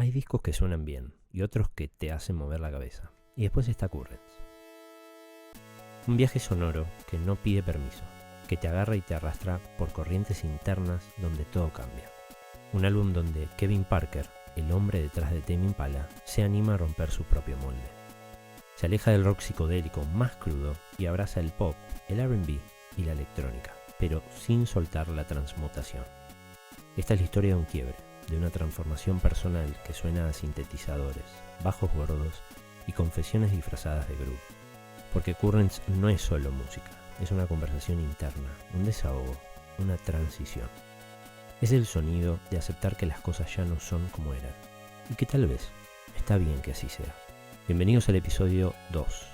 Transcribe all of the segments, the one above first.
Hay discos que suenan bien y otros que te hacen mover la cabeza. Y después está Currents. Un viaje sonoro que no pide permiso, que te agarra y te arrastra por corrientes internas donde todo cambia. Un álbum donde Kevin Parker, el hombre detrás de Tame Impala, se anima a romper su propio molde. Se aleja del rock psicodélico más crudo y abraza el pop, el R&B y la electrónica, pero sin soltar la transmutación. Esta es la historia de un quiebre, de una transformación personal que suena a sintetizadores, bajos gordos y confesiones disfrazadas de groove. Porque Currents no es solo música, es una conversación interna, un desahogo, una transición. Es el sonido de aceptar que las cosas ya no son como eran, y que tal vez está bien que así sea. Bienvenidos al episodio 2.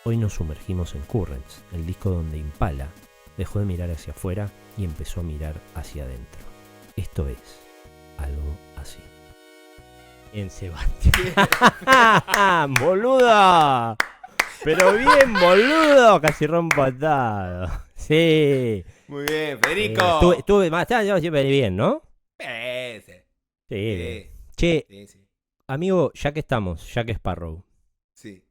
Hoy nos sumergimos en Currents, el disco donde Impala dejó de mirar hacia afuera y empezó a mirar hacia adentro. Esto es algo así. En Sebastián. ¡Boludo! Pero bien, boludo. Casi rompo atado. Sí. Muy bien, Federico. Estuve más tarde, siempre bien, ¿no? Sí. Sí. Che, Sí. amigo, ya que estamos, ya que Sparrow, Sí.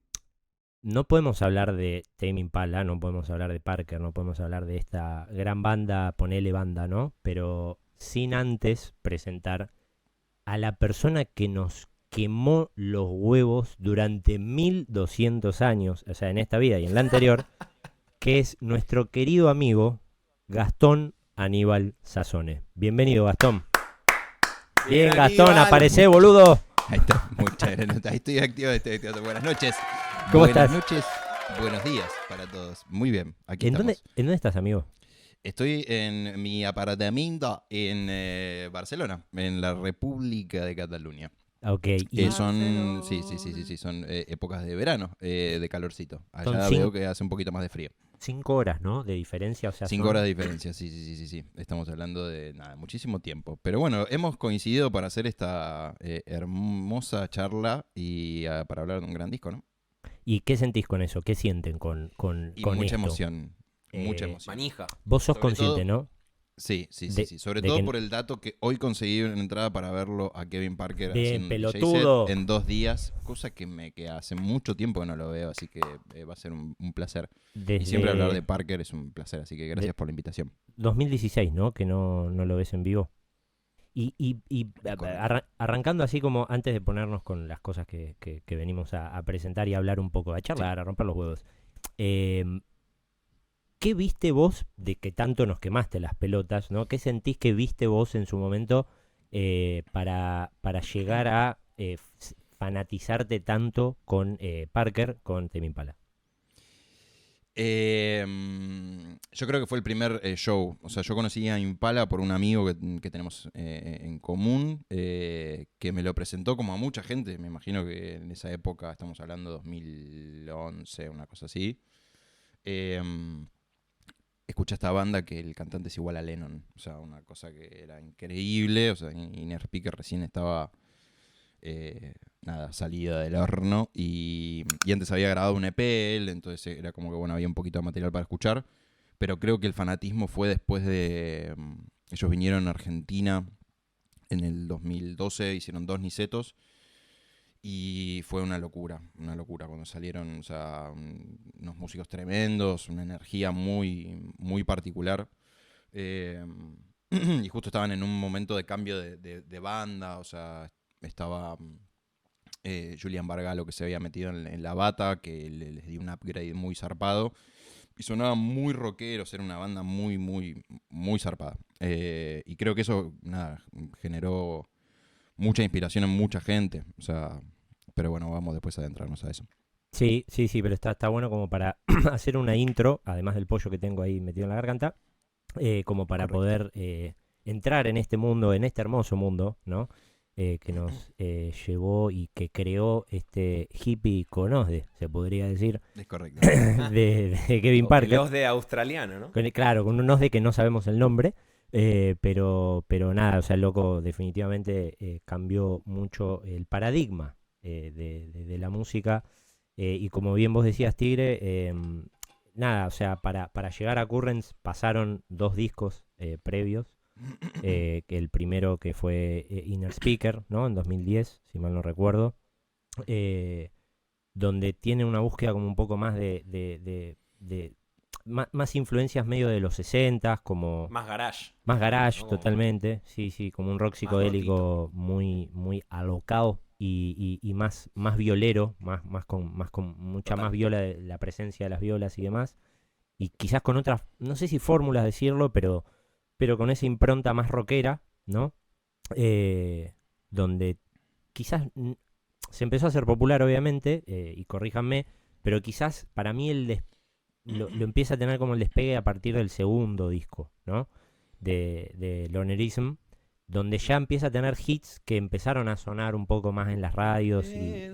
no podemos hablar de Tame Impala, no podemos hablar de Parker, no podemos hablar de esta gran banda, ponele banda, ¿no? Pero sin antes presentar a la persona que nos quemó los huevos durante 1200 años, o sea, en esta vida y en la anterior, que es nuestro querido amigo Gastón Aníbal Sassone. Bienvenido, Gastón. Bien, Gastón, Aníbal. aparecé, boludo. Ahí está, muchas gracias. Ahí estoy activo, estoy activo. Buenas noches. ¿Cómo Buenas estás? noches, buenos días para todos. Muy bien, aquí ¿En estamos. dónde estás, amigo? Estoy en mi apartamento en Barcelona, en la República de Cataluña. Ok. Son, sí, son épocas de verano, de calorcito. Son Allá cinco- veo que hace un poquito más de frío. 5 horas, ¿no? De diferencia, o sea, 5 son- horas de diferencia, sí. Estamos hablando de nada, muchísimo tiempo. Pero bueno, hemos coincidido para hacer esta hermosa charla y para hablar de un gran disco, ¿no? ¿Y qué sentís con eso? ¿Qué sienten con Y con mucha esto? emoción, mucha emoción. Manija. Vos sos Sobre consciente, todo- ¿no? Sí. de- Sobre de todo que- por el dato que hoy conseguí una entrada para verlo a Kevin Parker Bien, haciendo un DJ pelotudo. set en 2 días, cosa que hace mucho tiempo que no lo veo, así que va a ser un placer. Y siempre hablar de Parker es un placer, así que gracias por la invitación. 2016, ¿no? Que no lo ves en vivo. Y arrancando así como antes de ponernos con las cosas que venimos a presentar y hablar un poco, a charlar, a romper los huevos. ¿Qué viste vos de que tanto nos quemaste las pelotas, ¿no? ¿Qué sentís que viste vos en su momento para llegar a fanatizarte tanto con Parker, con Tame Impala? Yo creo que fue el primer show. O sea, yo conocí a Impala por un amigo que tenemos en común, que me lo presentó como a mucha gente. Me imagino que en esa época, estamos hablando 2011, una cosa así. Escuché esta banda que el cantante es igual a Lennon. O sea, una cosa que era increíble. O sea, Inner Speaker recién estaba salida del horno. Y antes había grabado un EP, entonces era como que bueno, había un poquito de material para escuchar. Pero creo que el fanatismo fue después de... ellos vinieron a Argentina en el 2012, hicieron 2 nicetos. Y fue una locura cuando salieron, o sea, unos músicos tremendos, una energía muy, muy particular. Y justo estaban en un momento de cambio de banda, o sea, estaba Julian Bargalo, que se había metido en la bata, que les dio un upgrade muy zarpado. Y sonaban muy rockeros, era una banda muy, muy, muy zarpada. Y creo que eso, generó mucha inspiración en mucha gente. O sea, pero bueno, vamos después a adentrarnos a eso. Sí, pero está bueno como para hacer una intro, además del pollo que tengo ahí metido en la garganta, como para Correcto. poder entrar en este mundo, en este hermoso mundo, ¿no? Que nos llevó y que creó este hippie iconosde, se podría decir, Es correcto. de Kevin Parker. Los de australiano, ¿no? Claro, con unos de que no sabemos el nombre, pero nada, o sea, el loco definitivamente cambió mucho el paradigma de la música. Y como bien vos decías, Tigre, nada, o sea, para llegar a Currents pasaron 2 discos previos, que el primero que fue Inner Speaker, ¿no? En 2010, si mal no recuerdo, donde tiene una búsqueda como un poco más de más influencias medio de los 60s, como... Más garage. Más garage, ¿no? totalmente. Sí, como un rock psicodélico muy alocado y más violero, con mucha Total. más viola, la presencia de las violas y demás. Y quizás con otras, no sé si fórmulas decirlo, pero con esa impronta más rockera, ¿no? Donde quizás se empezó a hacer popular, obviamente, y corríjanme, pero quizás para mí lo empieza a tener como el despegue a partir del segundo disco, ¿no? De Lonerism, donde ya empieza a tener hits que empezaron a sonar un poco más en las radios y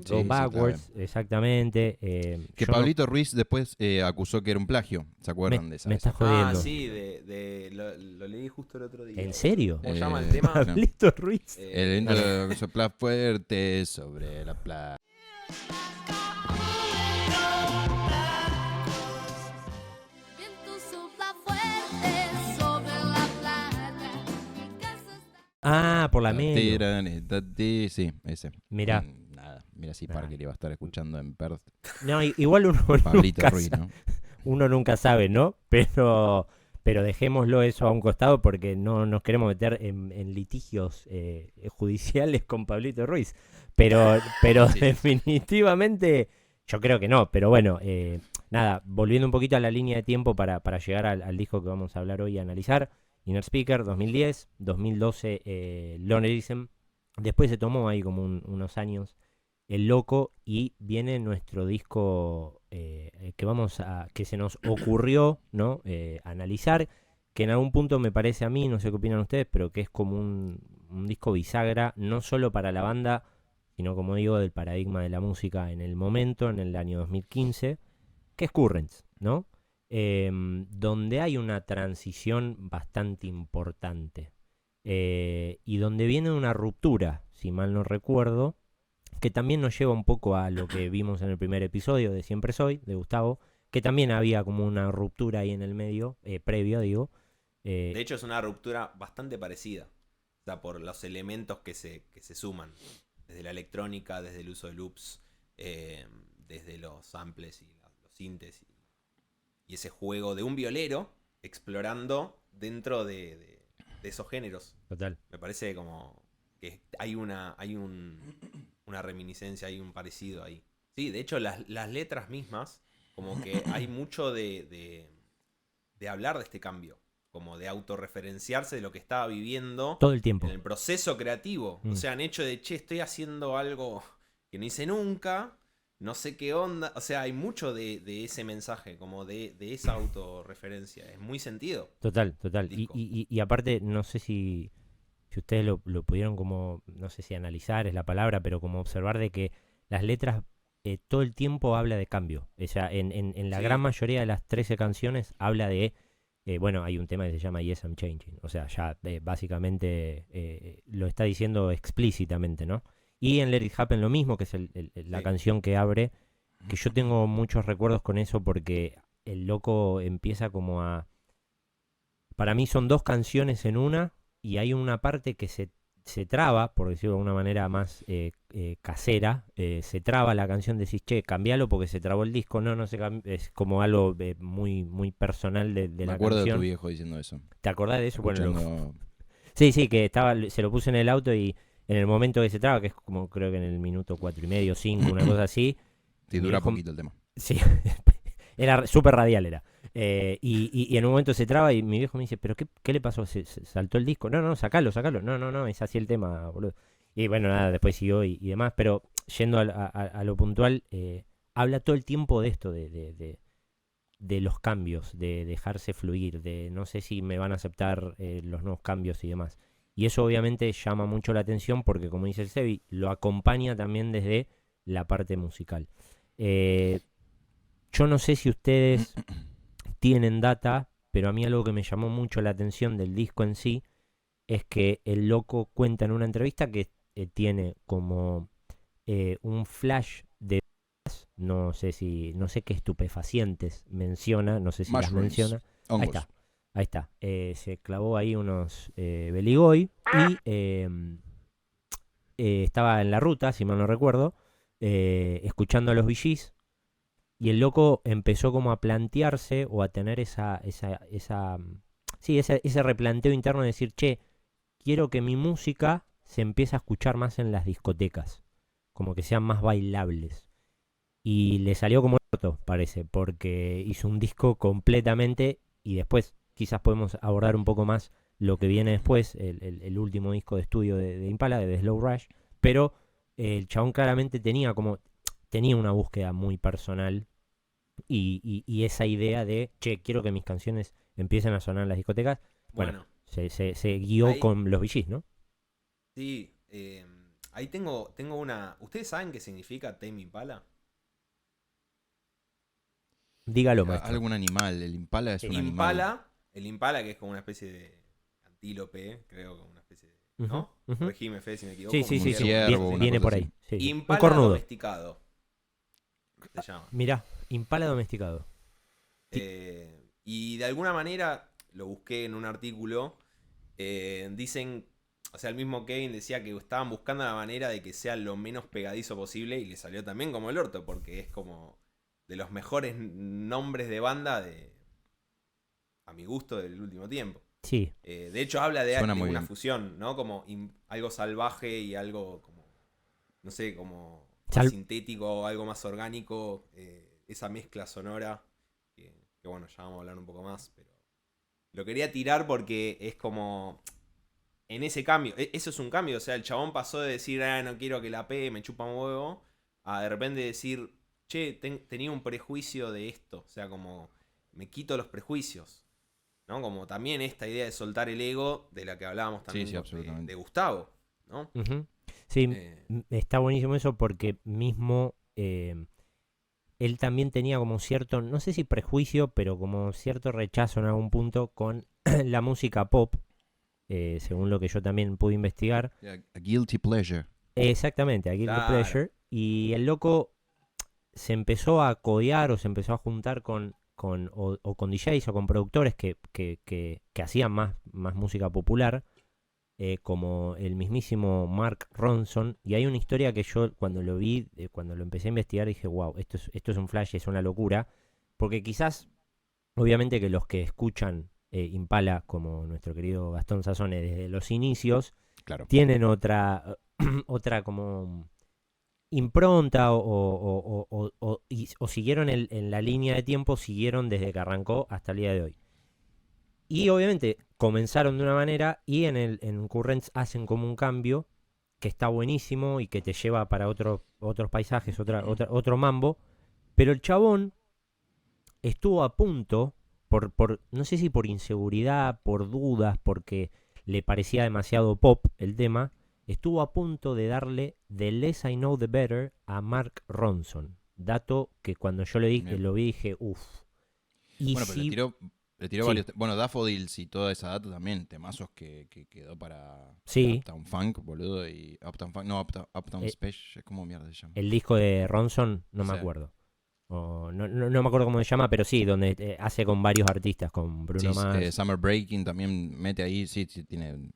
Go Backwards, claro. exactamente. Que Pablito Ruiz después acusó que era un plagio. ¿Se acuerdan de esa? Me estás jodiendo. Sí, lo leí justo el otro día. ¿En serio? ¿Cómo se llama el tema? Pablito Ruiz. El intro sopla fuerte sobre la playa. Ah, por la medio. Sí, ese. Mirá. Nada, mira si Parker iba a estar escuchando en Perth. No, igual uno Pablito nunca Ruiz, ¿no? uno nunca sabe, ¿no? Pero dejémoslo eso a un costado porque no nos queremos meter en litigios judiciales con Pablito Ruiz. Pero Sí. definitivamente yo creo que no. Pero bueno, nada, volviendo un poquito a la línea de tiempo para llegar al disco que vamos a hablar hoy y analizar. Inner Speaker, 2010, 2012, Lonerism. Después se tomó ahí como unos años El Loco y viene nuestro disco que se nos ocurrió, ¿no? Analizar, que en algún punto me parece a mí, no sé qué opinan ustedes, pero que es como un disco bisagra, no solo para la banda, sino como digo, del paradigma de la música en el momento, en el año 2015, que es Currents, ¿no? Donde hay una transición bastante importante y donde viene una ruptura, si mal no recuerdo, que también nos lleva un poco a lo que vimos en el primer episodio de Siempre Soy, de Gustavo, que también había como una ruptura ahí en el medio, previo, digo. De hecho, es una ruptura bastante parecida. O sea, por los elementos que se suman. Desde la electrónica, desde el uso de loops, desde los samples y los sintes. Y ese juego de un violero explorando dentro de esos géneros. Total. Me parece como que hay una reminiscencia, hay un parecido ahí. Sí, de hecho las letras mismas, como que hay mucho de hablar de este cambio, como de autorreferenciarse de lo que estaba viviendo todo el tiempo en el proceso creativo. O sea, han hecho de, che, estoy haciendo algo que no hice nunca, no sé qué onda. O sea, hay mucho de ese mensaje, como de esa autorreferencia. Es muy sentido. Total. Y aparte, no sé si ustedes lo pudieron como, no sé si analizar es la palabra, pero como observar de que las letras todo el tiempo habla de cambio. O sea, en la gran mayoría de las 13 canciones habla de, bueno, hay un tema que se llama Yes, I'm Changing. O sea, ya básicamente lo está diciendo explícitamente, ¿no? Y en Let It Happen lo mismo, que es la canción que abre, que yo tengo muchos recuerdos con eso porque el loco empieza como a... Para mí son dos canciones en una y hay una parte que se traba, por decirlo de una manera más casera, se traba la canción, decís, che, cambialo porque se trabó el disco, no se es como algo muy personal de la canción. Me acuerdo de tu viejo diciendo eso. ¿Te acordás de eso? Escuchando... Bueno, sí, que se lo puse en el auto y en el momento que se traba, que es como creo que en el minuto 4:30, 5, una cosa así. Sí, dura poquito el tema. Sí, era súper radial era. Y en un momento se traba y mi viejo me dice, ¿pero qué le pasó? ¿Se saltó el disco? No, sacalo. No, es así el tema, boludo. Y bueno, nada, después siguió y demás, pero yendo a lo puntual, habla todo el tiempo de esto, de los cambios, de dejarse fluir, de no sé si me van a aceptar los nuevos cambios y demás. Y eso obviamente llama mucho la atención porque, como dice el Sebi, lo acompaña también desde la parte musical. Yo no sé si ustedes tienen data, pero a mí algo que me llamó mucho la atención del disco en sí es que el loco cuenta en una entrevista que tiene como un flash de... No sé qué estupefacientes menciona, no sé si las menciona. Hongos. Ahí está. Se clavó ahí unos Beligoy y estaba en la ruta, si mal no recuerdo, escuchando a los Bee Gees, y el loco empezó como a plantearse o a tener ese replanteo interno de decir, che, quiero que mi música se empiece a escuchar más en las discotecas, como que sean más bailables. Y le salió como el orto, parece, porque hizo un disco completamente, y después quizás podemos abordar un poco más lo que viene después, el último disco de estudio de Impala, de The Slow Rush, pero el chabón claramente tenía una búsqueda muy personal y esa idea de, che, quiero que mis canciones empiecen a sonar en las discotecas. Bueno, se guió ahí, con los Bee Gees, ¿no? sí, ahí tengo una... ¿Ustedes saben qué significa Tame Impala? Dígalo, maestro. Algún animal, el impala es un animal. El impala, que es como una especie de antílope, creo, como una especie de... ¿no? Ujú. Corregime, Fede, si me equivoco. Sí, como sí, un sí, ciervo, una viene cosa por así. ahí. Sí, sí. Un Impala cornudo. domesticado, se llama. Mirá, Impala domesticado. Y de alguna manera, lo busqué en un artículo, dicen, o sea, el mismo Kevin decía que estaban buscando la manera de que sea lo menos pegadizo posible y le salió también como el orto, porque es como de los mejores nombres de banda a mi gusto del último tiempo. Sí. De hecho habla de Suena muy una bien. fusión, ¿no? Como algo salvaje y algo como, no sé, como Sal- sintético, algo más orgánico, esa mezcla sonora, que bueno, ya vamos a hablar un poco más, pero lo quería tirar porque es como, en ese cambio, eso es un cambio, o sea, el chabón pasó de decir, no quiero que la pegue, me chupa un huevo, a de repente decir, che, tenía un prejuicio de esto, o sea, como, me quito los prejuicios. ¿No? Como también esta idea de soltar el ego de la que hablábamos también Sí, absolutamente. de Gustavo, ¿no? Ujú. Sí, Eh, está buenísimo eso porque mismo él también tenía como cierto, no sé si prejuicio, pero como cierto rechazo en algún punto con la música pop, según lo que yo también pude investigar. A guilty pleasure. Exactamente, a Guilty claro. Pleasure. Y el loco se empezó a codear o se empezó a juntar o con DJs o con productores que hacían más música popular, como el mismísimo Mark Ronson. Y hay una historia que yo cuando lo vi, cuando lo empecé a investigar, dije, wow, esto es un flash, es una locura. Porque quizás, obviamente que los que escuchan Impala, como nuestro querido Gastón Sazone desde los inicios, Claro. tienen otra como impronta o siguieron en la línea de tiempo, siguieron desde que arrancó hasta el día de hoy. Y obviamente comenzaron de una manera y en Currents hacen como un cambio que está buenísimo y que te lleva para otros paisajes, otro mambo. Pero el chabón estuvo a punto, no sé si por inseguridad, por dudas, porque le parecía demasiado pop el tema, estuvo a punto de darle The Less I Know The Better a Mark Ronson. Dato que cuando yo lo vi dije, uff. Bueno, pero le tiró Sí. varios. Bueno, Daffodils y toda esa data también, temazos que quedó para Sí. Uptown Funk, boludo. Y Uptown Funk, no, Uptown Special, ¿cómo mierda se llama? El disco de Ronson, no me Sí. acuerdo. No me acuerdo cómo se llama, pero sí, donde hace con varios artistas, con Bruno Sí, Mars. Summer Breaking también mete ahí, sí, tiene.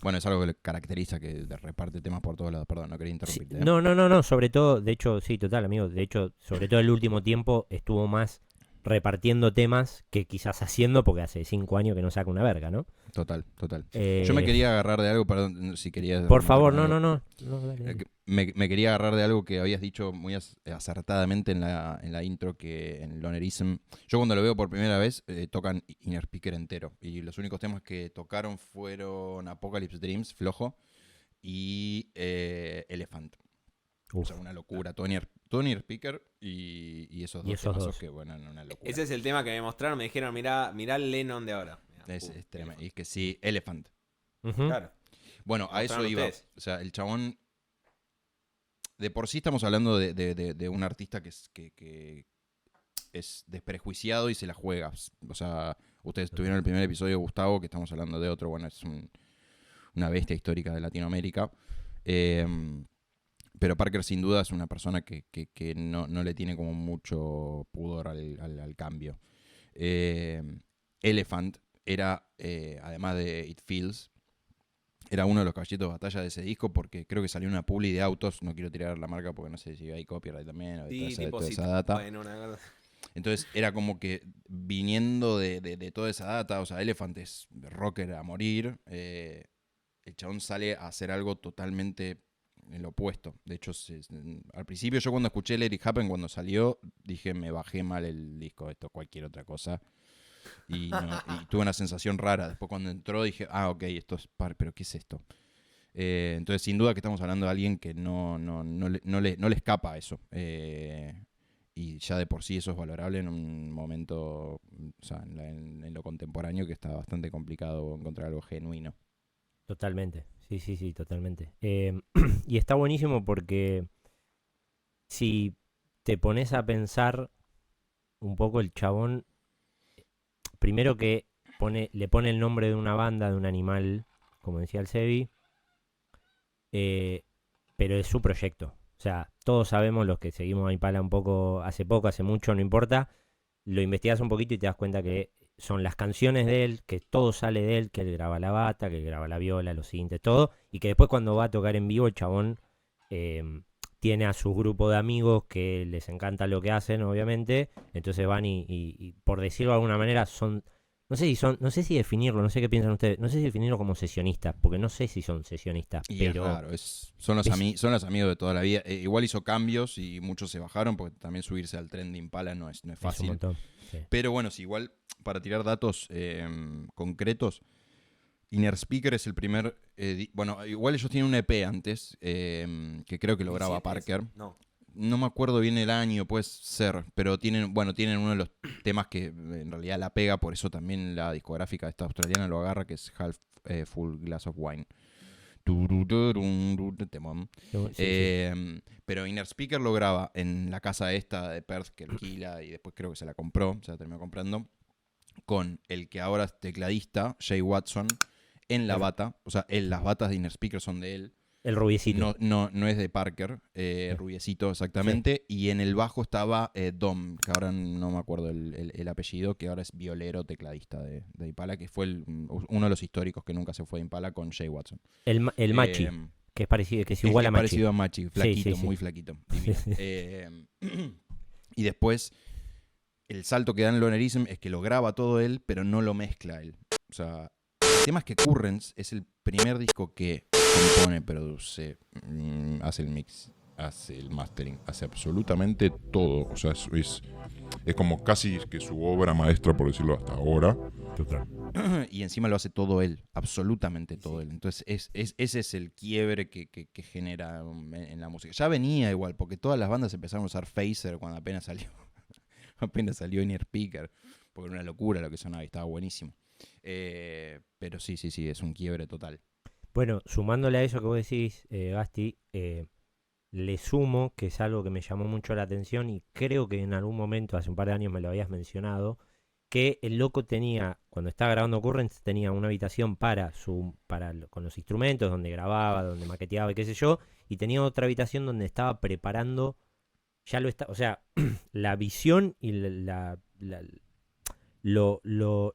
Bueno, es algo que le caracteriza, que le reparte temas por todos lados. Perdón, no quería Sí, interrumpirte. ¿eh? no, sobre todo, de hecho, sí, total, amigo. De hecho, sobre todo el último tiempo estuvo más repartiendo temas que quizás haciendo, porque hace 5 años que no saca una verga, ¿no? Total. Yo me quería agarrar de algo, perdón, si querías. Por favor, algo. no, dale. Me quería agarrar de algo que habías dicho muy acertadamente en la intro, que en Lonerism. Yo cuando lo veo por primera vez, tocan Inner Speaker entero. Y los únicos temas que tocaron fueron Apocalypse Dreams, flojo, y Elephant. Uf. O sea, una locura. Tony Speaker y esos dos esos temazos dos. que, bueno, una locura. Ese es el tema que me mostraron, me dijeron, mirá el Lennon de ahora. Mirá, Es tremendo. Y es que sí, Elephant. Ujú. Claro. Bueno, a eso Mostraron iba. ustedes. O sea, el chabón. De por sí estamos hablando de un artista que es desprejuiciado y se la juega. O sea, ustedes tuvieron el primer episodio de Gustavo, que estamos hablando de otro. Bueno, es una bestia histórica de Latinoamérica. Pero Parker sin duda es una persona que no le tiene como mucho pudor al cambio. Elephant era, además de It Feels, era uno de los caballitos de batalla de ese disco porque creo que salió una publi de autos, no quiero tirar la marca porque no sé si hay copyright también o de Sí, toda tipo esa sí. data. Bueno, una cosa. Entonces era como que viniendo de toda esa data, o sea, Elephant es rocker a morir, el chabón sale a hacer algo totalmente en lo opuesto. De hecho, al principio yo cuando escuché Let It Happen, cuando salió, dije me bajé mal el disco, esto cualquier otra cosa. Y tuve una sensación rara. Después cuando entró dije, ok, esto es pero ¿qué es esto? Entonces sin duda que estamos hablando de alguien que no le escapa a eso. Y ya de por sí eso es valorable en un momento, o sea, en lo contemporáneo, que está bastante complicado encontrar algo genuino. Totalmente, sí, totalmente. Y está buenísimo porque si te pones a pensar un poco, el chabón, primero que le pone el nombre de una banda, de un animal, como decía el Sebi, pero es su proyecto. O sea, todos sabemos, los que seguimos a Impala un poco, hace mucho, no importa, lo investigas un poquito y te das cuenta que son las canciones de él, que todo sale de él, que él graba la bata, que él graba la viola, los sintes, todo, y que después cuando va a tocar en vivo el chabón tiene a su grupo de amigos que les encanta lo que hacen, obviamente, entonces van y por decirlo de alguna manera son... No sé si definirlo, no sé qué piensan ustedes, no sé si definirlo como sesionistas, porque no sé si son sesionistas, Y pero... es raro, son los amigos de toda la vida. Igual hizo cambios y muchos se bajaron, porque también subirse al tren de Impala no es Es un fácil. montón, sí. Pero bueno, si igual para tirar datos concretos, Inner Speaker es el primer... bueno, igual ellos tienen un EP antes, que creo que lo graba 17 Parker. No. No me acuerdo bien el año, puede ser, pero tienen uno de los temas que en realidad la pega, por eso también la discográfica esta australiana lo agarra, que es Half Full Glass of Wine. Temón. Sí. Pero Inner Speaker lo graba en la casa esta de Perth que alquila y después creo que se la compró, se la terminó comprando, con el que ahora es tecladista, Jay Watson, en la bata. O sea, las batas de Inner Speaker son de él. El rubiecito. No es de Parker, rubiecito exactamente. Sí. Y en el bajo estaba Dom, que ahora no me acuerdo el apellido, que ahora es violero tecladista de Impala, que fue uno de los históricos que nunca se fue de Impala con Jay Watson. El Machi, que es parecido, que es igual a Machi. Parecido a Machi, flaquito, sí. muy flaquito. Y después, el salto que da en Lonerism es que lo graba todo él, pero no lo mezcla él. O sea, el tema es que Currents es el primer disco que compone, produce, hace el mix, hace el mastering, hace absolutamente todo. O sea, es como casi que su obra maestra, por decirlo hasta ahora. Total. Y encima lo hace todo él, absolutamente todo él. Entonces ese es el quiebre que genera en la música. Ya venía igual, porque todas las bandas empezaron a usar phaser cuando apenas salió Inner Speaker, porque era una locura lo que sonaba y estaba buenísimo. Pero sí, es un quiebre total. Bueno, sumándole a eso que vos decís, Gasti, le sumo que es algo que me llamó mucho la atención y creo que en algún momento, hace un par de años me lo habías mencionado, que el loco tenía, cuando estaba grabando Currents, tenía una habitación con los instrumentos, donde grababa, donde maqueteaba y qué sé yo, y tenía otra habitación donde estaba preparando, o sea, la visión y lo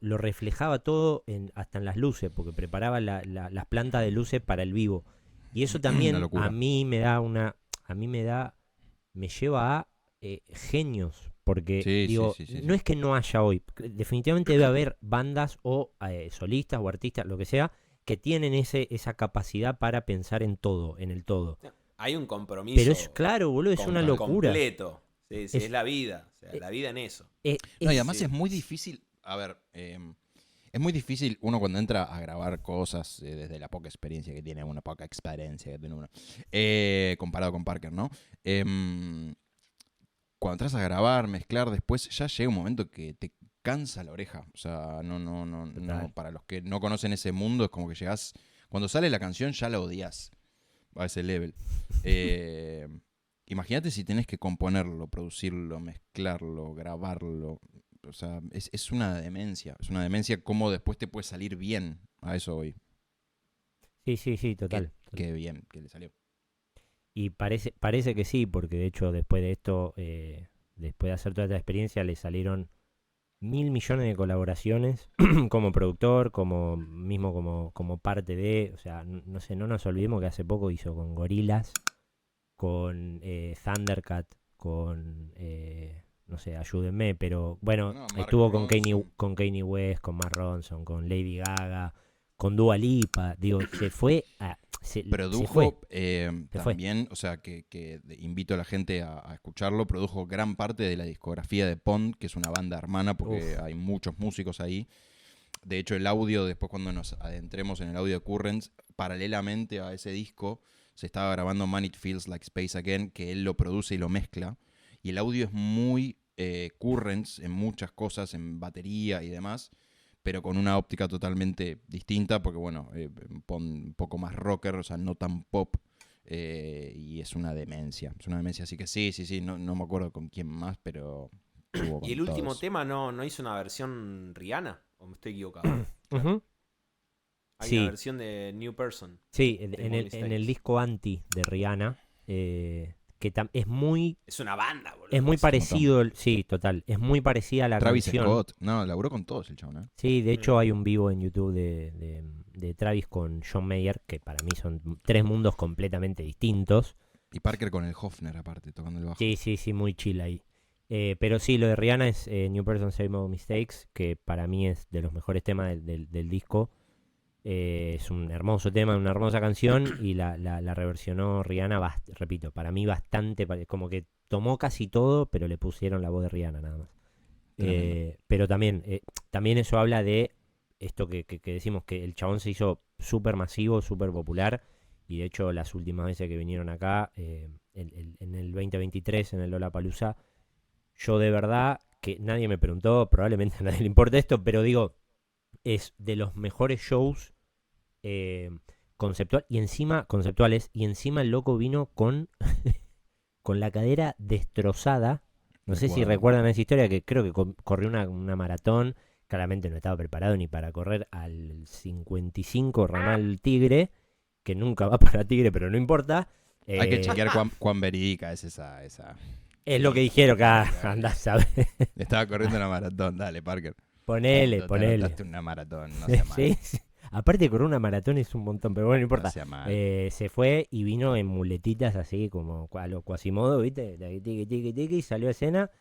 reflejaba todo hasta en las luces, porque preparaba las plantas de luces para el vivo. Y eso también a mí me lleva a genios, porque no es que no haya hoy, definitivamente debe haber bandas o solistas o artistas, lo que sea, que tienen esa capacidad para pensar en todo, en el todo. Hay un compromiso. Pero es claro, boludo, es una locura. Completo. Sí, es la vida. O sea, la vida en eso. Y además es muy difícil. A ver, es muy difícil uno cuando entra a grabar cosas desde la poca experiencia que tiene uno, comparado con Parker, ¿no? Cuando entras a grabar, mezclar, después ya llega un momento que te cansa la oreja. O sea, no, para los que no conocen ese mundo, es como que llegás, cuando sale la canción ya la odias a ese level. Imagínate si tenés que componerlo, producirlo, mezclarlo, grabarlo. O sea, es una demencia. Es una demencia cómo después te puede salir bien. A eso hoy. Sí, total. Qué bien que le salió. Y parece que sí, porque de hecho después de esto, después de hacer toda esta experiencia, le salieron mil millones de colaboraciones como productor, como parte de, o sea, no sé, no nos olvidemos que hace poco hizo con Gorillaz, con Thundercat, con no sé, ayúdenme, pero bueno, No, Mark estuvo con Ronson. Kanye West, con Mark Ronson, con Lady Gaga, con Dua Lipa, digo, se fue se fue. Produjo fue. también, o sea, invito a la gente a escucharlo, produjo gran parte de la discografía de Pond, que es una banda hermana, porque hay muchos músicos ahí. De hecho, el audio, después cuando nos adentremos en el audio de Currents, paralelamente a ese disco, se estaba grabando Man It Feels Like Space Again, que él lo produce y lo mezcla. Y el audio es muy Currents en muchas cosas, en batería y demás, pero con una óptica totalmente distinta, porque bueno, un poco más rocker, o sea, no tan pop, y es una demencia, así que sí, no me acuerdo con quién más, pero estuvo con ¿Y el último todos. tema no hizo una versión Rihanna? ¿O me estoy equivocado? Ujú. Hay Sí. una versión de New Person. Sí, Make en No el Mistakes. disco Anti de Rihanna, que es muy Es una banda, boludo. Es muy Es un parecido, sí, total. Es muy parecida a la Travis canción. Scott, no, laburó con todos el chabón, ¿eh? Sí, de hecho hay un vivo en YouTube de Travis con John Mayer, que para mí son tres mundos completamente distintos. Y Parker con el Hofner aparte, tocando el bajo. Sí, muy chill ahí. Pero sí, lo de Rihanna es New Person Same Old Mistakes, que para mí es de los mejores temas del disco. Es un hermoso tema, una hermosa canción y la reversionó Rihanna, repito, para mí bastante, como que tomó casi todo, pero le pusieron la voz de Rihanna nada más. Pero también eso habla de esto que decimos, que el chabón se hizo súper masivo, súper popular, y de hecho las últimas veces que vinieron acá, en el 2023, en el Lollapalooza, yo de verdad, que nadie me preguntó, probablemente a nadie le importa esto, pero digo, es de los mejores shows conceptuales, y encima el loco vino con la cadera destrozada. No sé si recuerdan esa historia, que creo que corrió una maratón. Claramente no estaba preparado ni para correr al 55 ramal Tigre, que nunca va para Tigre, pero no importa. Hay que chequear cuán verídica es esa. Es lo que dijeron, que andás a ver. Estaba corriendo una maratón, dale, Parker. Ponele. Te anotaste una maratón, no sea mal. Sí. Aparte de correr una maratón es un montón, pero bueno, no importa. No sea mal. Se fue y vino en muletitas así como a lo Quasimodo, ¿viste? Tiki, salió a escena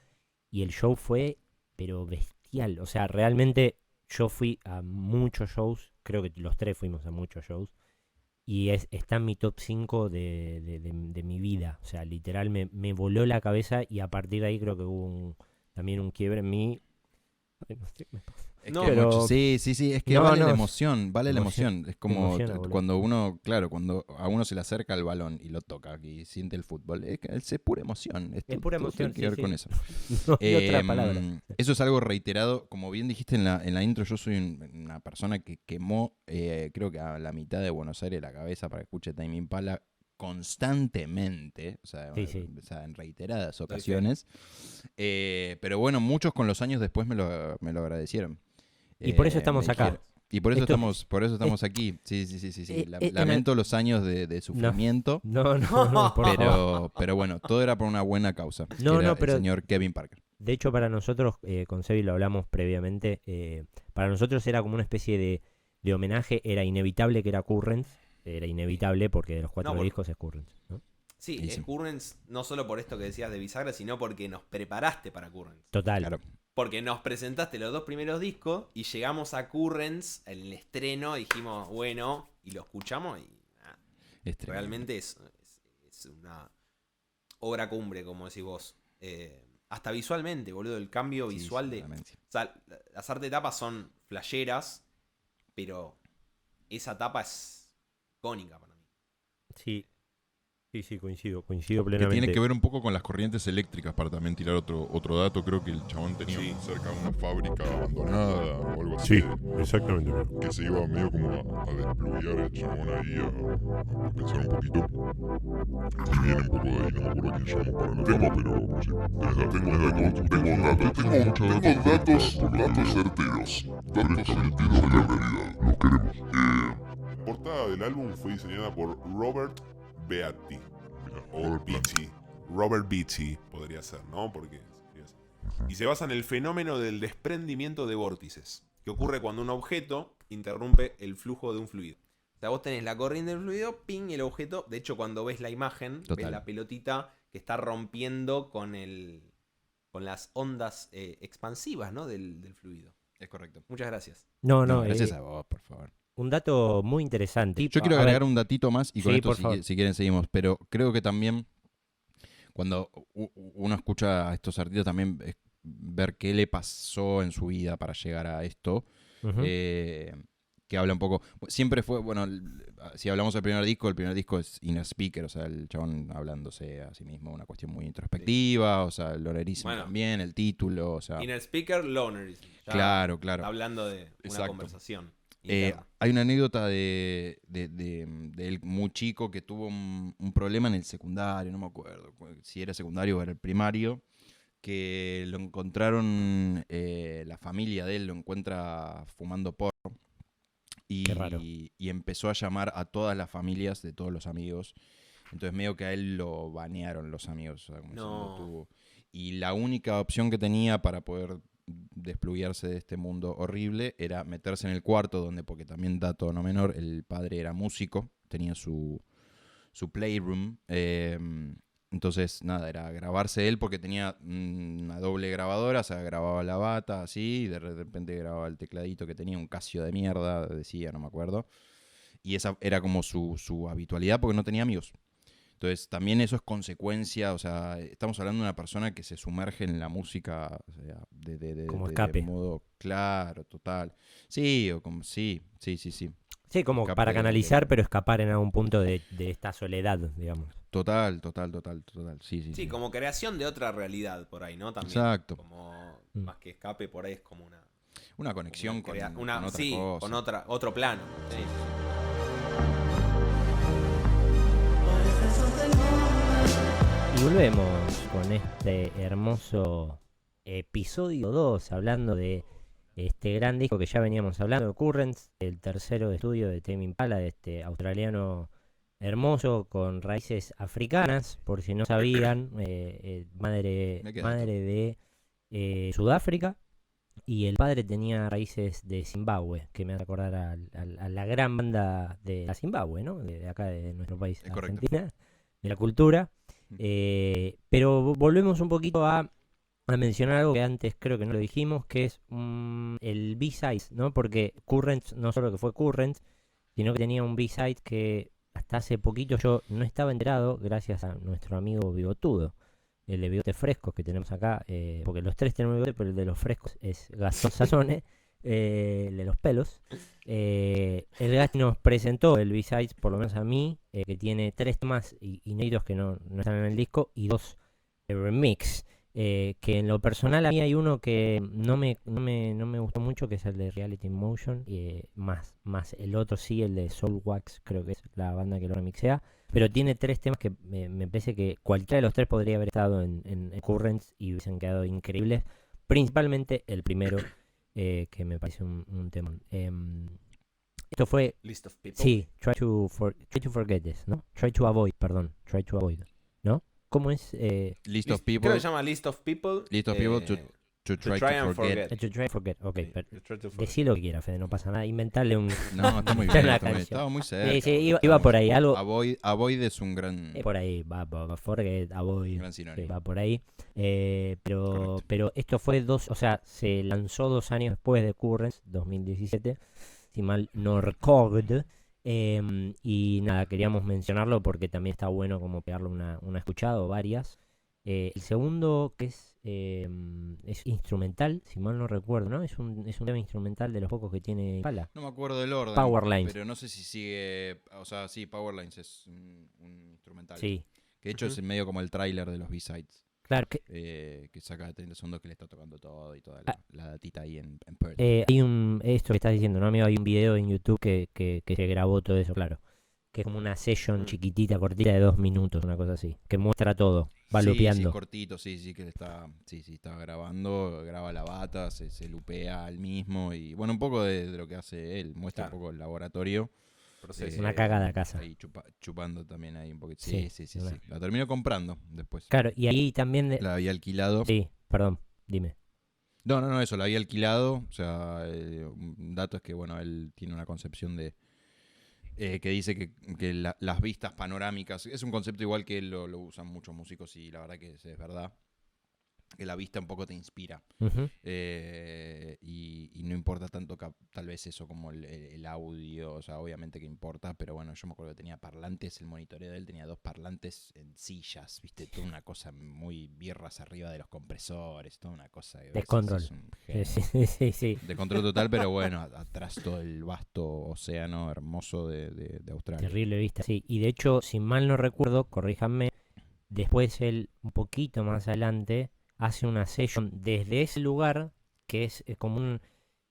y el show fue, pero bestial. O sea, realmente yo fui a muchos shows, creo que los tres fuimos a muchos shows, y está en mi top 5 de mi vida. O sea, literal me voló la cabeza y a partir de ahí creo que hubo también un quiebre en mí. Ay, no sé qué me pasa. Es No, que pero- sí, es que No, vale no, la emoción, vale la emoción- emoción. Es como emociona, boludo. cuando uno, claro, cuando a uno se le acerca el balón y lo toca y siente el fútbol, es pura emoción. Es pura todo emoción, tiene que ver sí. con eso. No hay otra palabra. Eso es algo reiterado. Como bien dijiste en la intro, yo soy una persona que quemó, creo que a la mitad de Buenos Aires la cabeza para que escuche Tame Impala constantemente, o sea, Sí. o sea, en reiteradas ocasiones. Pero bueno, muchos con los años después me lo agradecieron. Y por eso estamos Me acá. dijeron- Y por eso Esto- estamos aquí. Sí. en Lamento los años de sufrimiento. No, por favor. Pero bueno, todo era por una buena causa. No, que era no, pero- el señor Kevin Parker. De hecho, para nosotros, con Sebi lo hablamos previamente, para nosotros era como una especie de homenaje, era inevitable que era Currents, era inevitable porque de los cuatro No, discos es Currents, ¿no? Sí, Y sí. Currents no solo por esto que decías de bisagra, sino porque nos preparaste para Currents. Total. Claro. Porque nos presentaste los dos primeros discos y llegamos a Currents en el estreno, dijimos, bueno, y lo escuchamos y nada, Es tremendo. realmente es una obra cumbre, como decís vos. Hasta visualmente, boludo, el cambio Sí, visual sí, de... realmente. O sea, las arte tapas son flasheras, pero esa tapa es icónica para mí. Sí, coincido Que plenamente. tiene que ver un poco con las corrientes eléctricas, para también tirar otro dato. Creo que el chabón tenía Sí. cerca de una fábrica abandonada o algo así. Sí, exactamente. Que se iba medio como a despluguear el chabón ahí, a pensar un poquito. Y viene un poco de ahí, no me acuerdo quién llamó para el tema, pero sí. Tengo datos certeros. Datos certeros de la realidad. Los queremos. La portada del álbum fue diseñada por Robert Beatty. O Beatty. Robert Beatty podría ser, ¿no? Porque y se basa en el fenómeno del desprendimiento de vórtices, que ocurre cuando un objeto interrumpe el flujo de un fluido. O sea, vos tenés la corriente del fluido, ping, el objeto. De hecho, cuando ves la imagen, Total. ves la pelotita que está rompiendo con las ondas expansivas, ¿no? del fluido. Es correcto. Muchas gracias. No, No, gracias a vos, por favor. un dato muy interesante. Yo quiero A ver, agregar un datito más y con Sí, esto, por favor. si quieren, seguimos. Pero creo que también, cuando uno escucha a estos artistas, también es ver qué le pasó en su vida para llegar a esto. ujú. Que habla un poco. Siempre fue, bueno, si hablamos del primer disco es Inner Speaker, o sea, el chabón hablándose a sí mismo, una cuestión muy introspectiva, o sea, el lonerismo Bueno. también, el título, o sea. Inner Speaker, Lonerism. Ya Claro, Está claro. hablando de una Exacto. conversación interna. Hay una anécdota de él muy chico que tuvo un problema en el secundario, no me acuerdo si era secundario o era el primario, que lo encontraron, la familia de él lo encuentra fumando porro Qué raro. y empezó a llamar a todas las familias de todos los amigos. Entonces medio que a él lo banearon los amigos, o sea, como diciendo, No. tuvo. Y la única opción que tenía para poder despluguearse de este mundo horrible era meterse en el cuarto donde, porque también dato no menor, el padre era músico, tenía su playroom, entonces nada, era grabarse él porque tenía una doble grabadora, o sea, grababa la bata así, y de repente grababa el tecladito que tenía, un Casio de mierda, decía, no me acuerdo, y esa era como su habitualidad porque no tenía amigos. Entonces, también eso es consecuencia, o sea, estamos hablando de una persona que se sumerge en la música, o sea, Como escape. de modo claro, total. Sí, o como sí. Sí, como escape para de- canalizar, pero escapar en algún punto de esta soledad, digamos. Total. Sí. Sí, como creación de otra realidad por ahí, ¿no? También. Exacto. Como Mm. más que escape, por ahí es como Una conexión una crea- con una- otra sí, cosa. con otro plano. Sí. Y volvemos con este hermoso episodio 2, hablando de este gran disco que ya veníamos hablando, de Currents, el tercero de estudio de Tame Impala, de este australiano hermoso con raíces africanas, por si no sabían, madre Me queda de Sudáfrica, y el padre tenía raíces de Zimbabue, que me hace acordar a la gran banda de la Zimbabue, ¿no? De acá de nuestro país, Es correcto. Argentina, de la cultura. Pero volvemos un poquito a mencionar algo que antes creo que no lo dijimos, que es el B-side, ¿no? Porque Currents no solo que fue Currents, sino que tenía un B-side que hasta hace poquito yo no estaba enterado, gracias a nuestro amigo Bigotudo, el de bigotes frescos que tenemos acá, porque los tres tenemos bigote, pero el de los frescos es Gastón Sazone, el de los pelos. El Gasti nos presentó el B-Sides, por lo menos a mí, que tiene 3 temas inéditos que no están en el disco y 2 remix. Que en lo personal a mí hay uno que no me gustó mucho, que es el de Reality in Motion, más el otro sí, el de Soul Wax, creo que es la banda que lo remixea. Pero tiene 3 temas que me parece que cualquiera de los 3 podría haber estado en Currents y hubiesen quedado increíbles. Principalmente el primero, que me parece un tema. Esto fue, List of People. sí, try to forget this, ¿no? Try to avoid, ¿no? ¿Cómo es? List of Creo people. que se llama List of People. List of people to try to and forget. To try to forget, ok, Sí, pero to try to forget. decí lo que quiera, Fede, no pasa nada. Inventarle un... No, está muy Está bien. en la Está muy bien. canción. Estaba muy cerca. Sí, iba por ahí, algo... Avoid es un gran, por ahí, va forget, avoid. gran Sí, sinónimo. va por ahí. Correcto. Pero esto fue o sea, se lanzó 2 años después de Currents, 2017, si mal no recuerdo. Y nada, queríamos mencionarlo porque también está bueno como pegarle una escuchada o varias. El segundo, que es instrumental, si mal no recuerdo, ¿no? Es un tema instrumental de los pocos que tiene Impala. No me acuerdo del orden. Powerlines. Pero no sé si sigue. O sea, sí, Powerlines es un instrumental. Sí, Que de hecho es medio como el tráiler de los B-Sides. claro. Que saca de 30 segundos que le está tocando todo y toda Ah. la datita ahí en Perth. Hay esto que estás diciendo, ¿no, amigo? Hay un video en YouTube que se grabó todo eso, claro. Que es como una session chiquitita, cortita de 2 minutos, una cosa así. Que muestra todo, va Sí, lupeando. Sí, cortito, sí, que le está, está grabando, graba la bata, se lupea al mismo y bueno, un poco de lo que hace él, muestra Claro. un poco el laboratorio. Proceso. Una cagada a casa. Ahí chupando también ahí un poquito. Sí, Sí. una- La terminó comprando después. Claro, y ahí también... La había alquilado. Sí, perdón. Dime. No, eso, la había alquilado. O sea, un dato es que, bueno, él tiene una concepción de que dice que las vistas panorámicas, es un concepto igual que lo usan muchos músicos y la verdad que es verdad, que la vista un poco te inspira. Ujú. Y no importa tanto tal vez eso como el audio, o sea, obviamente que importa, pero bueno, yo me acuerdo que tenía parlantes, el monitoreo de él tenía 2 parlantes en sillas, viste, toda una cosa muy birras arriba de los compresores, toda una cosa. Descontrol. Es un genio. Sí. Descontrol total, pero bueno, atrás todo el vasto océano hermoso de Australia. Terrible vista, sí. Y de hecho, si mal no recuerdo, corríjanme, después él, un poquito más adelante, hace una session desde ese lugar, que es como un...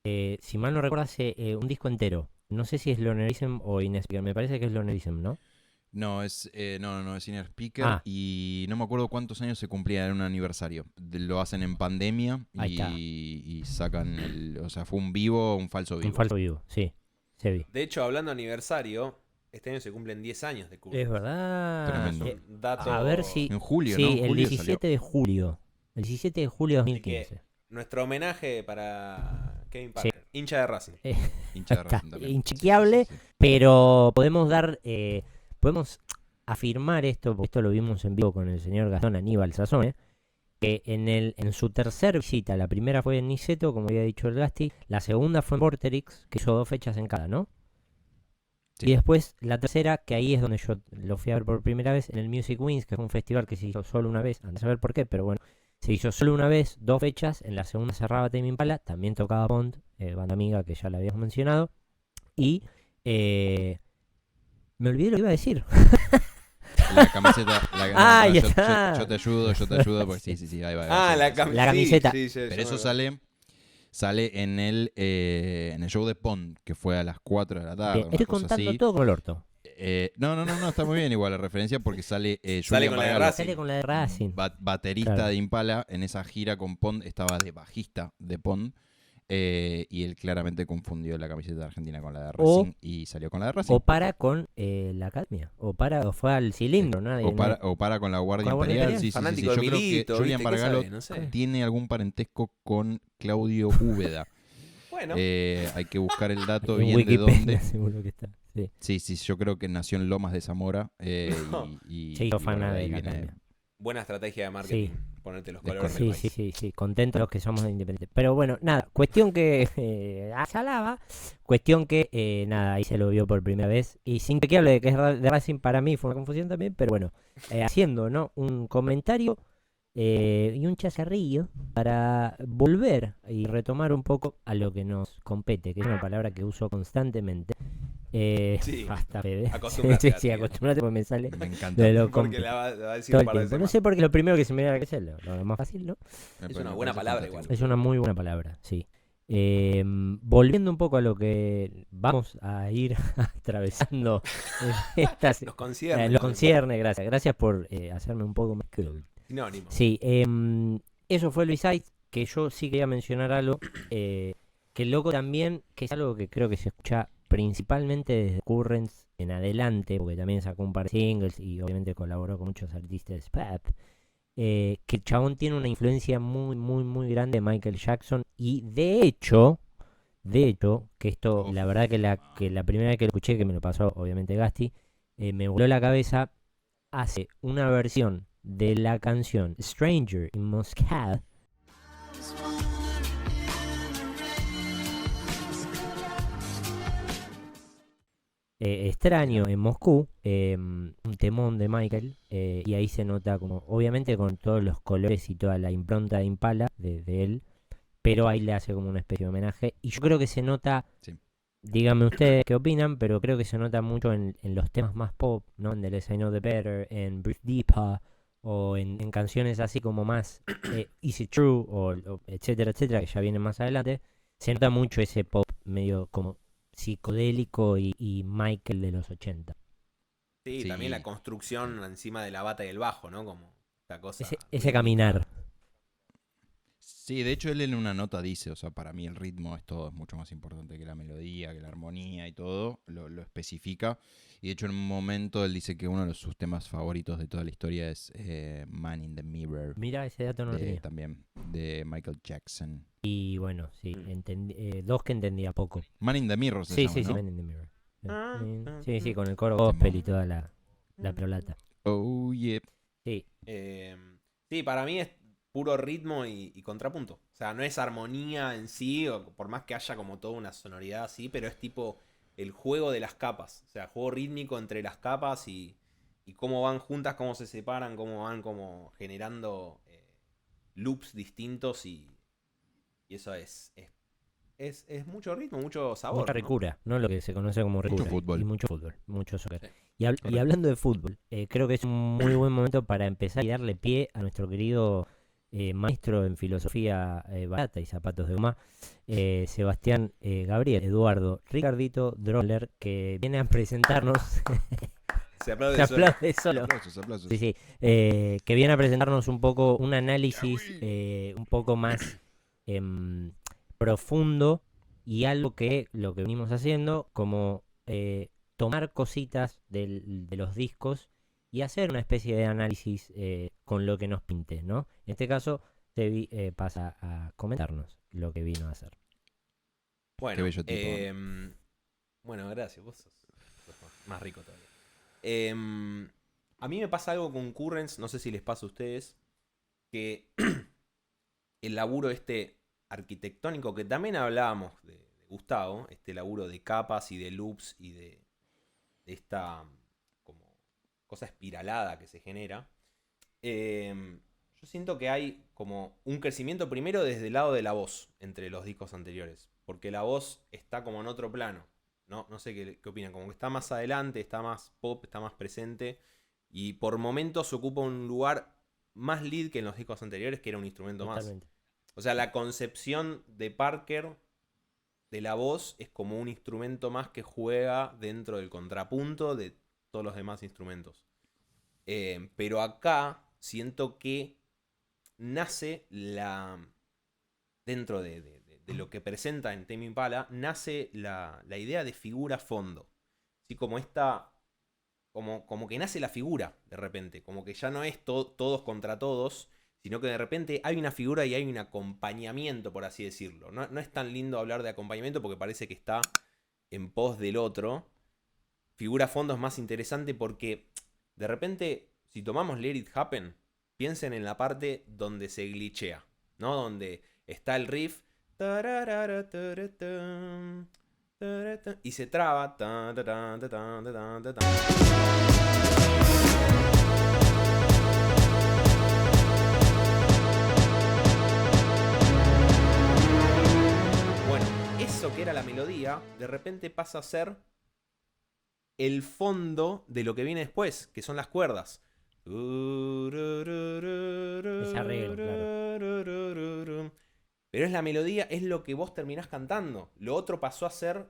si mal no recuerdo, hace un disco entero. No sé si es Lonerism o Inespeaker, me parece que es Lonerism, ¿no? No, es Inner Speaker Ah. y no me acuerdo cuántos años se cumplía, era un aniversario. Lo hacen en pandemia Ahí está. y sacan o sea, fue un vivo, un falso vivo. Un falso vivo, sí. Se vi. De hecho, hablando de aniversario, este año se cumplen 10 años de Currents. Es verdad. Tremendo. Dato A ver si... En julio, Sí, ¿no? En el julio 17 de julio. El 17 de julio de Así 2015. nuestro homenaje para Kevin Parker, hincha de Racing. hincha de Está Racing también. inchequeable. Sí. Pero podemos podemos afirmar esto, porque esto lo vimos en vivo con el señor Gastón Aníbal Sazón, que en su tercera visita, la primera fue en Niceto, como había dicho el Gasti, la segunda fue en Vorterix, que hizo 2 fechas en cada, ¿no? Sí. Y después la tercera, que ahí es donde yo lo fui a ver por primera vez, en el Music Wings, que fue un festival que se hizo solo una vez, antes de saber por qué, pero bueno, se hizo solo una vez, 2 fechas, en la segunda cerraba Tame Impala, también tocaba Pond, banda amiga que ya la habíamos mencionado, y me olvidé lo que iba a decir. La camiseta. Ah, no, ya yo, está. yo te ayudo, pues sí, ahí va. Ah, la camiseta. camiseta. La camiseta. Pero eso sale en el show de Pond, que fue a las 4 de la tarde. Bien, una estoy cosa contando así. todo con el orto. No, está muy bien igual la referencia porque sale Sale Julian con la de Bargalo, Racing. Sale con la de Racing. baterista Claro. de Impala. En esa gira con Pond estaba de bajista de Pond. Y él claramente confundió la camiseta de Argentina con la de Racing y salió con la de Racing. O para con la academia. O fue al cilindro, ¿no? O para con la Guardia Con la Guardia Imperial. Imperial. Sí. Fanático Yo de creo que Milito, Julian ¿viste? ¿Qué Bargalo sabe? No sé. tiene algún parentesco con Claudio Úbeda. Bueno, Hay que buscar el dato En bien Wikipedia, de dónde. seguro que está. Sí. Sí, yo creo que nació en Lomas de Zamora. Se hizo por fan ahí de la viene. academia. buena estrategia de marketing. Sí. Ponerte los De colores en el Sí, país. sí. Contentos los que somos independientes. Pero bueno, nada. Cuestión que. Salaba. Cuestión que. Nada, ahí se lo vio por primera vez. Y sin que hable de que es de Racing, para mí fue una confusión también. Pero bueno, haciendo, ¿no? Un comentario y un chascarrillo para volver y retomar un poco a lo que nos compete, que es una palabra que uso constantemente. Sí. Basta, Fede. Acostúmbrate, Sí, tío. acostúmbrate porque me sale Me encanta. de lo Porque compli- la va a decir todo un el par de tiempo. No veces sé más. por qué lo primero que se me viene a la cabeza es lo más fácil, ¿no? Es una buena palabra igual. Es una muy buena palabra, sí. Volviendo un poco a lo que vamos a ir atravesando estas, Nos concierne. lo concierne, gracias. Gracias por hacerme un poco más cool. Sinónimo. Sí, eso fue Luis Aiz, que yo sí quería mencionar algo, que el loco también, que es algo que creo que se escucha principalmente desde Currents en adelante, porque también sacó un par de singles y obviamente colaboró con muchos artistas pop, que el chabón tiene una influencia muy grande de Michael Jackson y de hecho, que esto, la verdad que la primera vez que lo escuché, que me lo pasó obviamente Gasti, me voló la cabeza, hace una versión de la canción Stranger in Moscow extraño en Moscú, un temón de Michael, y ahí se nota como, obviamente con todos los colores y toda la impronta de Impala de él, pero ahí le hace como una especie de homenaje, y yo creo que se nota, Sí. díganme ustedes qué opinan, pero creo que se nota mucho en los temas más pop, ¿no? En The Less I Know The Better, en Breathe Deeper, o en canciones así como más Is It True, o etcétera, que ya vienen más adelante, se nota mucho ese pop medio como psicodélico y Michael de los 80. Sí, Sí. también la construcción encima de la bata y el bajo, ¿no? Como esta cosa. Ese caminar. Sí, de hecho él en una nota dice, o sea, para mí el ritmo es todo, es mucho más importante que la melodía, que la armonía y todo, lo especifica. Y de hecho en un momento él dice que uno de sus temas favoritos de toda la historia es Man in the Mirror, Mira, ese dato no lo tenía. también, de Michael Jackson. Y bueno, sí, dos que entendía poco. Man in the Mirror se Sí, llama, sí, sí, ¿no? Man in the Mirror. Ah, Sí, sí, con el coro gospel y toda la perolata. Oh, yeah. Sí, Sí, para mí es puro ritmo y contrapunto. O sea, no es armonía en sí, o por más que haya como toda una sonoridad así, pero es tipo el juego de las capas. O sea, juego rítmico entre las capas y cómo van juntas, cómo se separan, cómo van como generando loops distintos y eso es mucho ritmo, mucho sabor. mucha ¿no? ricura, ¿no? Lo que se conoce como ricura. fútbol. Y mucho fútbol, mucho soccer. Sí. Y Correcto. hablando de fútbol, creo que es un muy buen momento para empezar y darle pie a nuestro querido maestro en filosofía barata y zapatos de goma, Sebastián Gabriel Eduardo Ricardito Droller, que viene a presentarnos. Se aplaude Se solo. aplaude solo. Aplausos, aplausos. Sí, sí. Que viene a presentarnos un poco un análisis un poco más profundo y algo que lo que venimos haciendo, como tomar cositas de los discos y hacer una especie de análisis con lo que nos pinte, ¿no? En este caso, Sebi pasa a comentarnos lo que vino a hacer. Bueno, Qué bello tipo. bueno, gracias. Vos sos más rico todavía. A mí me pasa algo con Currents, no sé si les pasa a ustedes, que el laburo arquitectónico, que también hablábamos de Gustavo, este laburo de capas y de loops y de esta como cosa espiralada que se genera, yo siento que hay como un crecimiento primero desde el lado de la voz entre los discos anteriores, porque la voz está como en otro plano. No sé qué opinan, como que está más adelante, está más pop, está más presente y por momentos ocupa un lugar más lead que en los discos anteriores, que era un instrumento Totalmente. más. O sea, la concepción de Parker de la voz es como un instrumento más que juega dentro del contrapunto de todos los demás instrumentos. Pero acá siento que nace dentro de lo que presenta en Tame Impala, nace la idea de figura fondo. Así como como que nace la figura de repente, como que ya no es todos contra todos, sino que de repente hay una figura y hay un acompañamiento, por así decirlo. No es tan lindo hablar de acompañamiento porque parece que está en pos del otro. Figura fondo es más interesante porque de repente, si tomamos Let It Happen, piensen en la parte donde se glitchea, ¿no? Donde está el riff y se traba. Bueno, eso que era la melodía, de repente pasa a ser el fondo de lo que viene después, que son las cuerdas. Ese arreglo, claro. Pero es la melodía, es lo que vos terminás cantando. Lo otro pasó a ser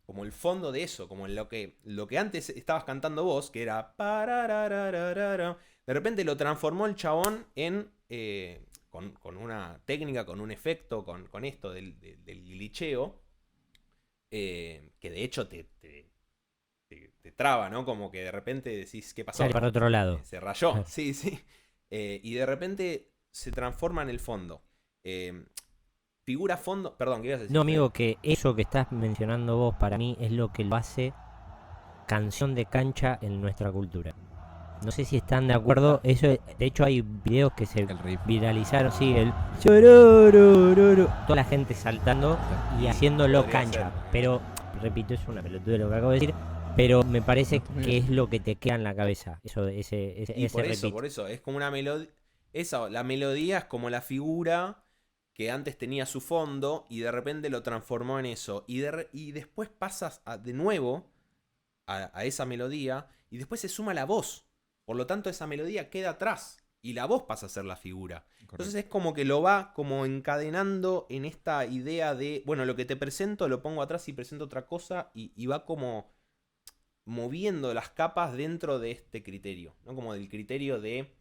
como el fondo de eso, como lo que antes estabas cantando vos, que era... De repente lo transformó el chabón en... con una técnica, con un efecto, con esto del glitcheo, que de hecho te traba, ¿no? Como que de repente decís, ¿qué pasó? Sale para otro lado. Se rayó, Claro. sí, sí. Y de repente se transforma en el fondo. Figura fondo... Perdón, ¿qué ibas a decir? No, amigo, que eso que estás mencionando vos para mí es lo que lo hace canción de cancha en nuestra cultura. No sé si están de acuerdo. Eso, de hecho, hay videos que se El riff. viralizaron. Sí, el chororororo. Toda la gente saltando y haciéndolo Podría cancha. ser. Pero, repito, es una pelotuda lo que acabo de decir. Pero me parece que es lo que te queda en la cabeza. Eso, Y ese por repeat. eso, es como una melodía. La melodía es como la figura que antes tenía su fondo y de repente lo transformó en eso. Y después pasas de nuevo a esa melodía y después se suma la voz. Por lo tanto, esa melodía queda atrás y la voz pasa a ser la figura. Entonces es como que lo va como encadenando en esta idea de, bueno, lo que te presento lo pongo atrás y presento otra cosa y va como moviendo las capas dentro de este criterio, ¿no? Como del criterio de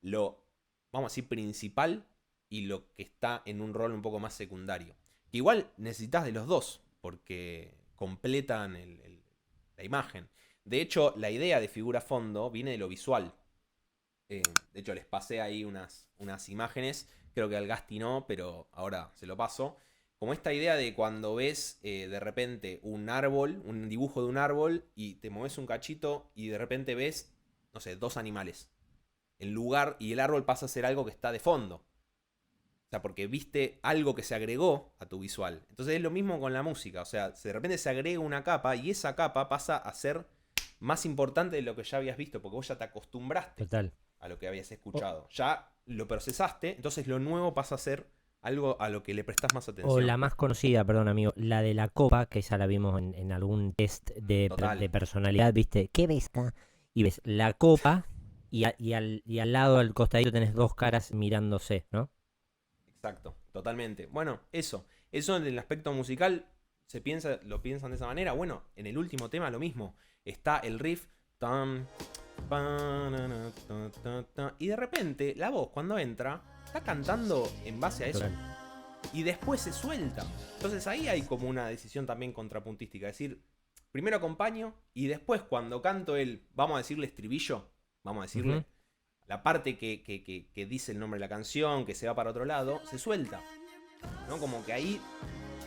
lo, vamos a decir, principal y lo que está en un rol un poco más secundario. Que igual necesitas de los dos, porque completan la imagen. De hecho, la idea de figura fondo viene de lo visual. De hecho, les pasé ahí unas imágenes. Creo que al Gasti no, pero ahora se lo paso. Como esta idea de cuando ves de repente un árbol, un dibujo de un árbol, y te mueves un cachito y de repente ves, no sé, 2 animales. En lugar, y el árbol pasa a ser algo que está de fondo. O sea, porque viste algo que se agregó a tu visual. Entonces es lo mismo con la música. O sea, de repente se agrega una capa y esa capa pasa a ser más importante de lo que ya habías visto, porque vos ya te acostumbraste Total. a lo que habías escuchado. Ya lo procesaste, entonces lo nuevo pasa a ser algo a lo que le prestas más atención. O la más conocida, perdón amigo, la de la copa, que esa la vimos en algún test de personalidad, ¿viste? ¿Qué ves acá? Y ves la copa y al lado, al costadito, tenés 2 caras mirándose, ¿no? Exacto, totalmente. Bueno, eso en el aspecto musical lo piensan de esa manera. Bueno, en el último tema lo mismo. Está el riff. Y de repente, la voz cuando entra, está cantando en base a eso. Y después se suelta. Entonces ahí hay como una decisión también contrapuntística. Es decir, primero acompaño y después cuando canto vamos a decirle estribillo, vamos a decirle la parte que dice el nombre de la canción, que se va para otro lado, se suelta. ¿No? Como que ahí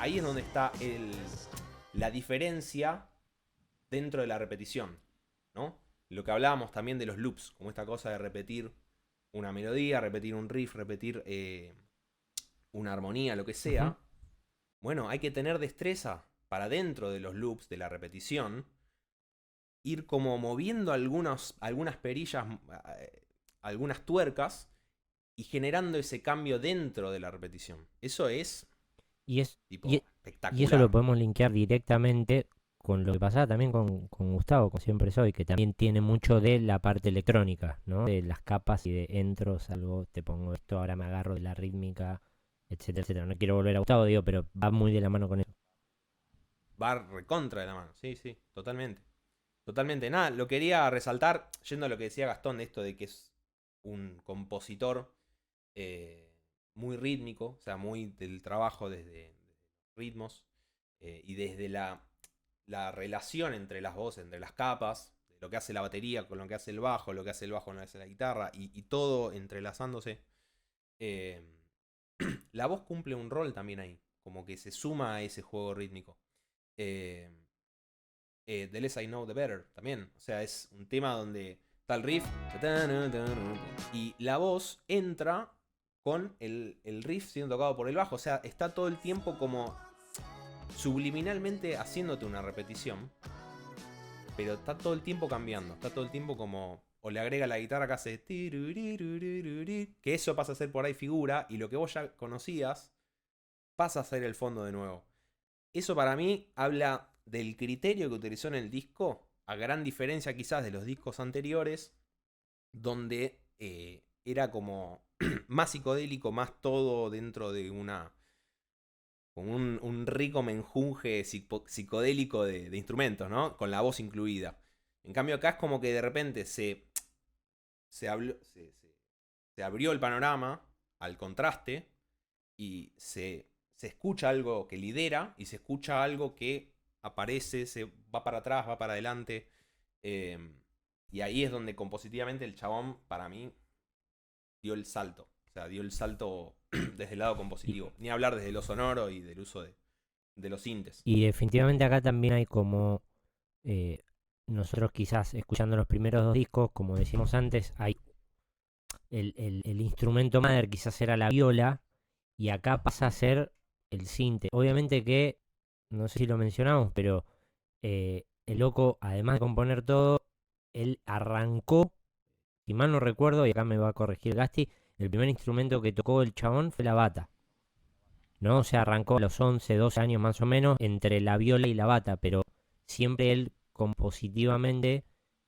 es donde está la diferencia dentro de la repetición, ¿no? Lo que hablábamos también de los loops, como esta cosa de repetir una melodía, repetir un riff, repetir una armonía, lo que sea. Bueno, hay que tener destreza para dentro de los loops, de la repetición, ir como moviendo algunas perillas, algunas tuercas, y generando ese cambio dentro de la repetición. Eso es espectacular. Y eso lo podemos linkear directamente con lo que pasaba también con Gustavo, con Siempre Soy, que también tiene mucho de la parte electrónica, ¿no? De las capas y de entro, salgo, te pongo esto, ahora me agarro de la rítmica, etcétera, etcétera. No quiero volver a Gustavo, digo, pero va muy de la mano con eso. Va recontra de la mano, sí, totalmente. Totalmente. Nada, lo quería resaltar, yendo a lo que decía Gastón, de esto de que es un compositor muy rítmico, o sea, muy del trabajo desde ritmos y desde la relación entre las voces, entre las capas, lo que hace la batería con lo que hace el bajo, lo que hace el bajo con lo que hace la guitarra, y todo entrelazándose. La voz cumple un rol también ahí, como que se suma a ese juego rítmico. The Less I Know The Better también, o sea, es un tema donde está el riff y la voz entra con el riff siendo tocado por el bajo, o sea, está todo el tiempo como subliminalmente haciéndote una repetición, pero está todo el tiempo cambiando, está todo el tiempo como, o le agrega la guitarra que hace, que eso pasa a ser por ahí figura, y lo que vos ya conocías pasa a ser el fondo de nuevo. Eso para mí habla del criterio que utilizó en el disco, a gran diferencia quizás de los discos anteriores, donde era como más psicodélico, más todo dentro de con un rico menjunje psicodélico de instrumentos, ¿no? Con la voz incluida. En cambio acá es como que de repente se abrió el panorama al contraste y se escucha algo que lidera y se escucha algo que aparece, se va para atrás, va para adelante. Y ahí es donde compositivamente el chabón, para mí, dio el salto. O sea, dio el salto desde el lado compositivo. Ni hablar desde lo sonoro y del uso de los sintes. Y definitivamente acá también hay como... nosotros quizás escuchando los primeros 2 discos, como decimos antes, hay el instrumento madre quizás era la viola, y acá pasa a ser el sinte. Obviamente que, no sé si lo mencionamos, pero el loco, además de componer todo, él arrancó, si mal no recuerdo, y acá me va a corregir Gasti, el primer instrumento que tocó el chabón fue la bata, ¿no? O sea, arrancó a los 11, 12 años más o menos entre la viola y la bata, pero siempre él compositivamente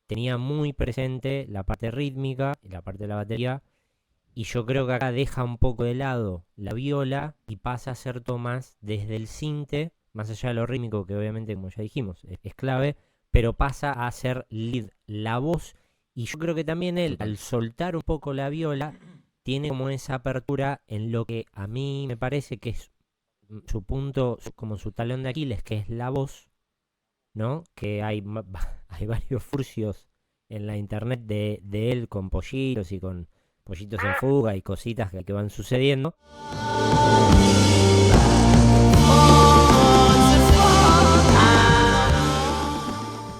tenía muy presente la parte rítmica y la parte de la batería, y yo creo que acá deja un poco de lado la viola y pasa a ser todo más desde el sinte, más allá de lo rítmico, que obviamente, como ya dijimos, es clave, pero pasa a ser lead la voz. Y yo creo que también él, al soltar un poco la viola, tiene como esa apertura en lo que a mí me parece que es su punto, como su talón de Aquiles, que es la voz, ¿no? Que hay, hay varios furcios en la internet de él con pollitos y con pollitos en fuga y cositas que van sucediendo.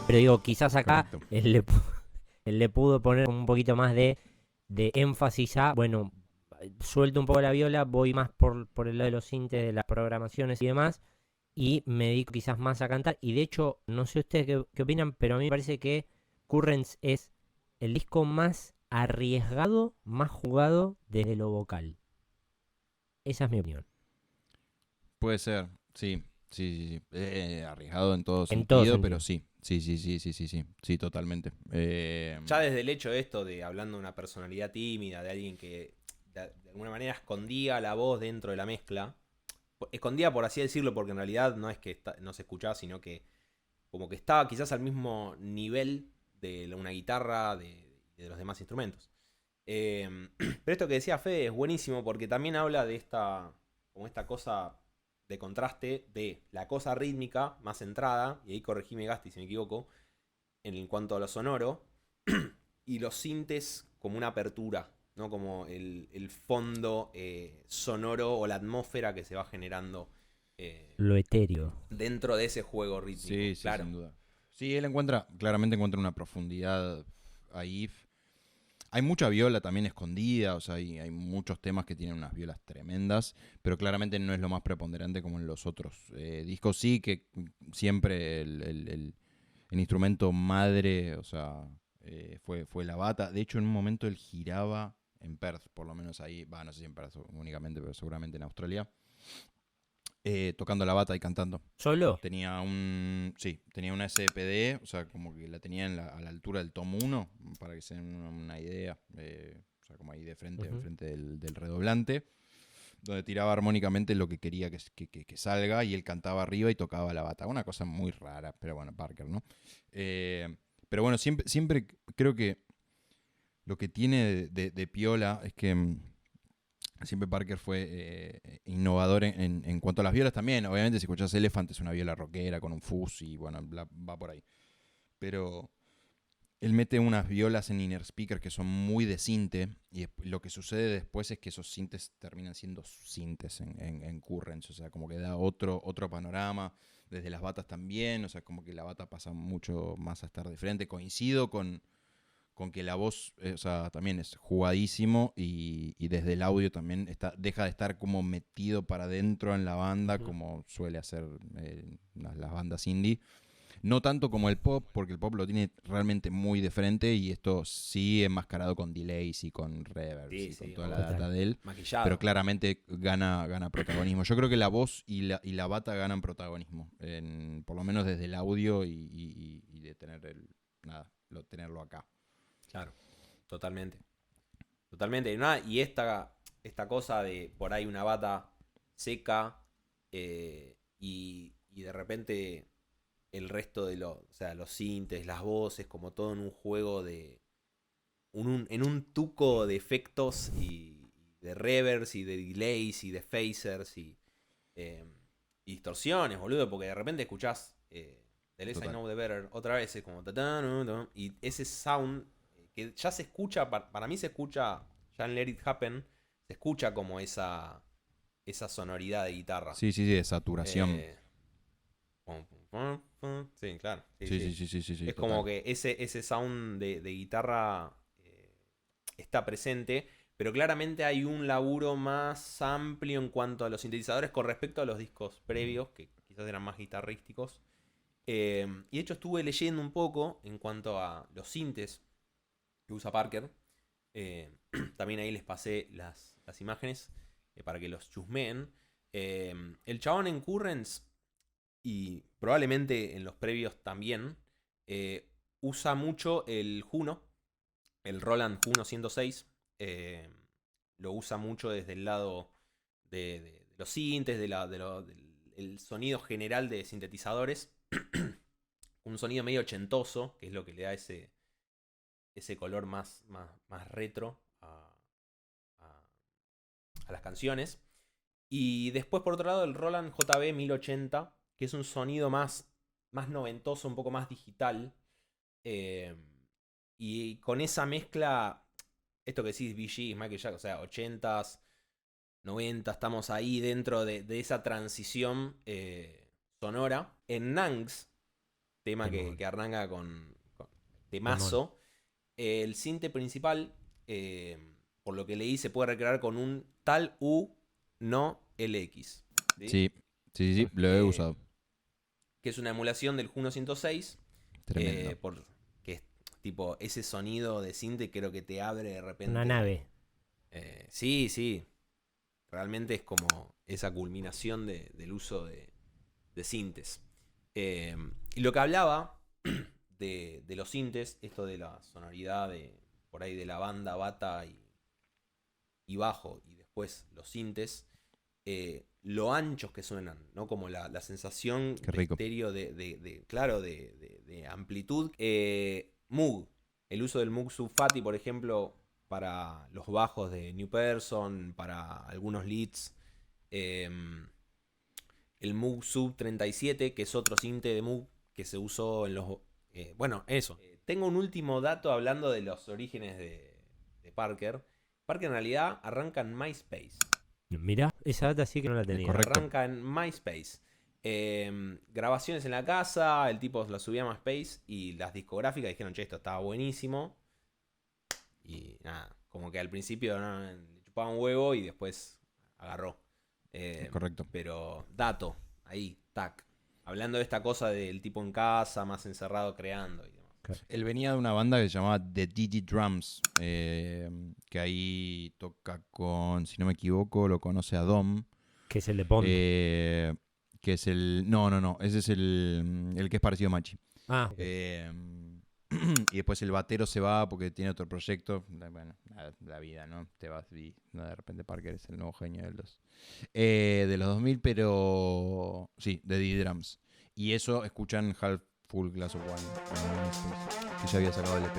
Pero digo, quizás acá Correcto. él le pudo poner un poquito más de énfasis a, bueno, suelto un poco la viola, voy más por el lado de los sintes, de las programaciones y demás, y me dedico quizás más a cantar. Y de hecho, no sé ustedes qué opinan, pero a mí me parece que Currents es el disco más arriesgado, más jugado desde lo vocal. Esa es mi opinión. Puede ser, sí. Sí. Arriesgado en todo En todo sentido, pero sentido. sí. Sí, totalmente. Ya desde el hecho de esto, de hablando de una personalidad tímida, de alguien que de alguna manera escondía la voz dentro de la mezcla. Escondía, por así decirlo, porque en realidad no es que no se escuchaba, sino que como que estaba quizás al mismo nivel de una guitarra, de los demás instrumentos. Pero esto que decía Fede es buenísimo porque también habla de como esta cosa de contraste de la cosa rítmica más centrada, y ahí corregime Gasti si me equivoco, en cuanto a lo sonoro, y los sintes como una apertura, ¿no? Como el fondo sonoro o la atmósfera que se va generando Lo etéreo. dentro de ese juego rítmico. Sí, Claro. sin duda. Sí, él claramente encuentra una profundidad ahí. Hay mucha viola también escondida, o sea, hay muchos temas que tienen unas violas tremendas, pero claramente no es lo más preponderante como en los otros discos. Sí que siempre el instrumento madre, o sea, fue la bata. De hecho, en un momento él giraba en Perth, por lo menos ahí, no sé si en Perth únicamente, pero seguramente en Australia, tocando la bata y cantando. ¿Solo? Tenía una SPD, o sea, como que la tenía a la altura del tom 1, para que se den una idea, o sea, como ahí de frente, enfrente del redoblante, donde tiraba armónicamente lo que quería que salga, y él cantaba arriba y tocaba la bata. Una cosa muy rara, pero bueno, Parker, ¿no? Pero bueno, siempre creo que lo que tiene de piola es que siempre Parker fue innovador en cuanto a las violas también. Obviamente, si escuchás Elephant es una viola rockera con un fuzz y bueno, va por ahí. Pero él mete unas violas en inner speaker que son muy de sinte, y lo que sucede después es que esos sintes terminan siendo sintes en Currents. O sea, como que da otro panorama. Desde las batas también, o sea, como que la bata pasa mucho más a estar de frente. Coincido con que la voz, o sea, también es jugadísimo, y desde el audio también deja de estar como metido para adentro en la banda, como suele hacer las bandas indie. No tanto como el pop, porque el pop lo tiene realmente muy de frente, y esto sí enmascarado con delays y con reverbs y con toda la data de él. Maquillado. Pero claramente gana protagonismo. Yo creo que la voz y la bata ganan protagonismo, por lo menos desde el audio y de tener tenerlo acá. Claro, totalmente. Totalmente. Y esta cosa de por ahí una bata seca y de repente el resto de o sea, los sintes, las voces, como todo en un juego en un tuco de efectos y de reverbs y de delays y de phasers y distorsiones, boludo, porque de repente escuchás The Less I Know The Better otra vez, es como y ese sound que ya se escucha, para mí se escucha, ya en Let It Happen, se escucha como esa sonoridad de guitarra. Sí, de saturación. Sí, claro. Sí, Es como que ese sound de guitarra está presente, pero claramente hay un laburo más amplio en cuanto a los sintetizadores con respecto a los discos previos, que quizás eran más guitarrísticos. Y de hecho estuve leyendo un poco en cuanto a los sintes que usa Parker. También ahí les pasé las imágenes para que los chusmeen. El chabón en Currents, y probablemente en los previos también, usa mucho el Juno, el Roland Juno 106. Lo usa mucho desde el lado de los sintes, del sonido general de sintetizadores. Un sonido medio ochentoso, que es lo que le da ese color más retro las canciones. Y después, por otro lado, el Roland JB 1080, que es un sonido más noventoso, un poco más digital. Y con esa mezcla, esto que decís, Bee Gees, Michael Jackson, o sea, 80s, 90, estamos ahí dentro de esa transición sonora. En Nangs, tema que arranca con temazo, el sinte principal, por lo que leí, se puede recrear con un tal U no LX. Sí, lo he usado. Que es una emulación del Juno 106. Tremendo. Que es tipo ese sonido de sinte, creo que te abre de repente. Una nave. Sí. Realmente es como esa culminación del uso de sintes. Y lo que hablaba de los sintes, esto de la sonoridad por ahí de la banda, bata y bajo, y después los sintes, lo anchos que suenan, ¿no? Como la sensación de estéreo de amplitud. Moog, el uso del Moog Sub-Fati, por ejemplo, para los bajos de New Person, para algunos leads. El Moog Sub 37, que es otro sinte de Moog que se usó en los... bueno, eso. Tengo un último dato hablando de los orígenes de Parker. Parker en realidad arranca en MySpace. Mirá, esa data sí que no la tenía. Correcto. Arranca en MySpace. Grabaciones en la casa, el tipo la subía a MySpace y las discográficas dijeron, che, esto estaba buenísimo. Y nada, como que al principio le chupaba un huevo y después agarró. Correcto. Pero dato, ahí, tac. Hablando de esta cosa del tipo en casa, más encerrado creando y demás. Él venía de una banda que se llamaba The Digi Drums, que ahí toca con, si no me equivoco, lo conoce a Dom. Que es el de Pond. Que es el... No, ese es el que es parecido a Machi. Y después el batero se va porque tiene otro proyecto. Bueno, la vida, ¿no? Te vas y de repente Parker es el nuevo genio de los 2000, pero sí, de Digi Drums. Y eso escuchan Half Full Glass of Wine, que ya había sacado el EP.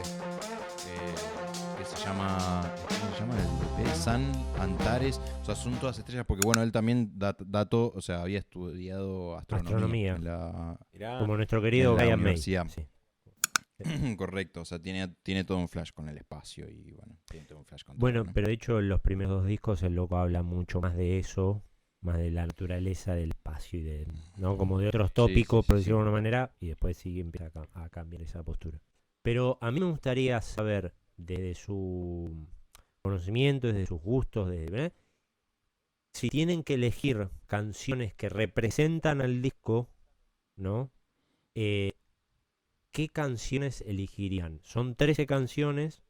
Que se llama... ¿Cómo se llama el EP? San Antares. O sea, son todas estrellas porque, bueno, él también, dato, o sea, había estudiado astronomía. Como nuestro querido Brian May. Sí. Correcto, o sea, tiene todo un flash con el espacio y, bueno, tiene todo un flash con Bueno, todo, ¿no? pero de hecho en los primeros 2 discos el loco habla mucho más de eso, más de la naturaleza del espacio y ¿no? Como de otros tópicos, por decirlo de alguna manera, y después sí empieza a cambiar esa postura. Pero a mí me gustaría saber, desde su conocimiento, desde sus gustos, si tienen que elegir canciones que representan al disco, ¿no? ¿Qué canciones elegirían? Son 13 canciones,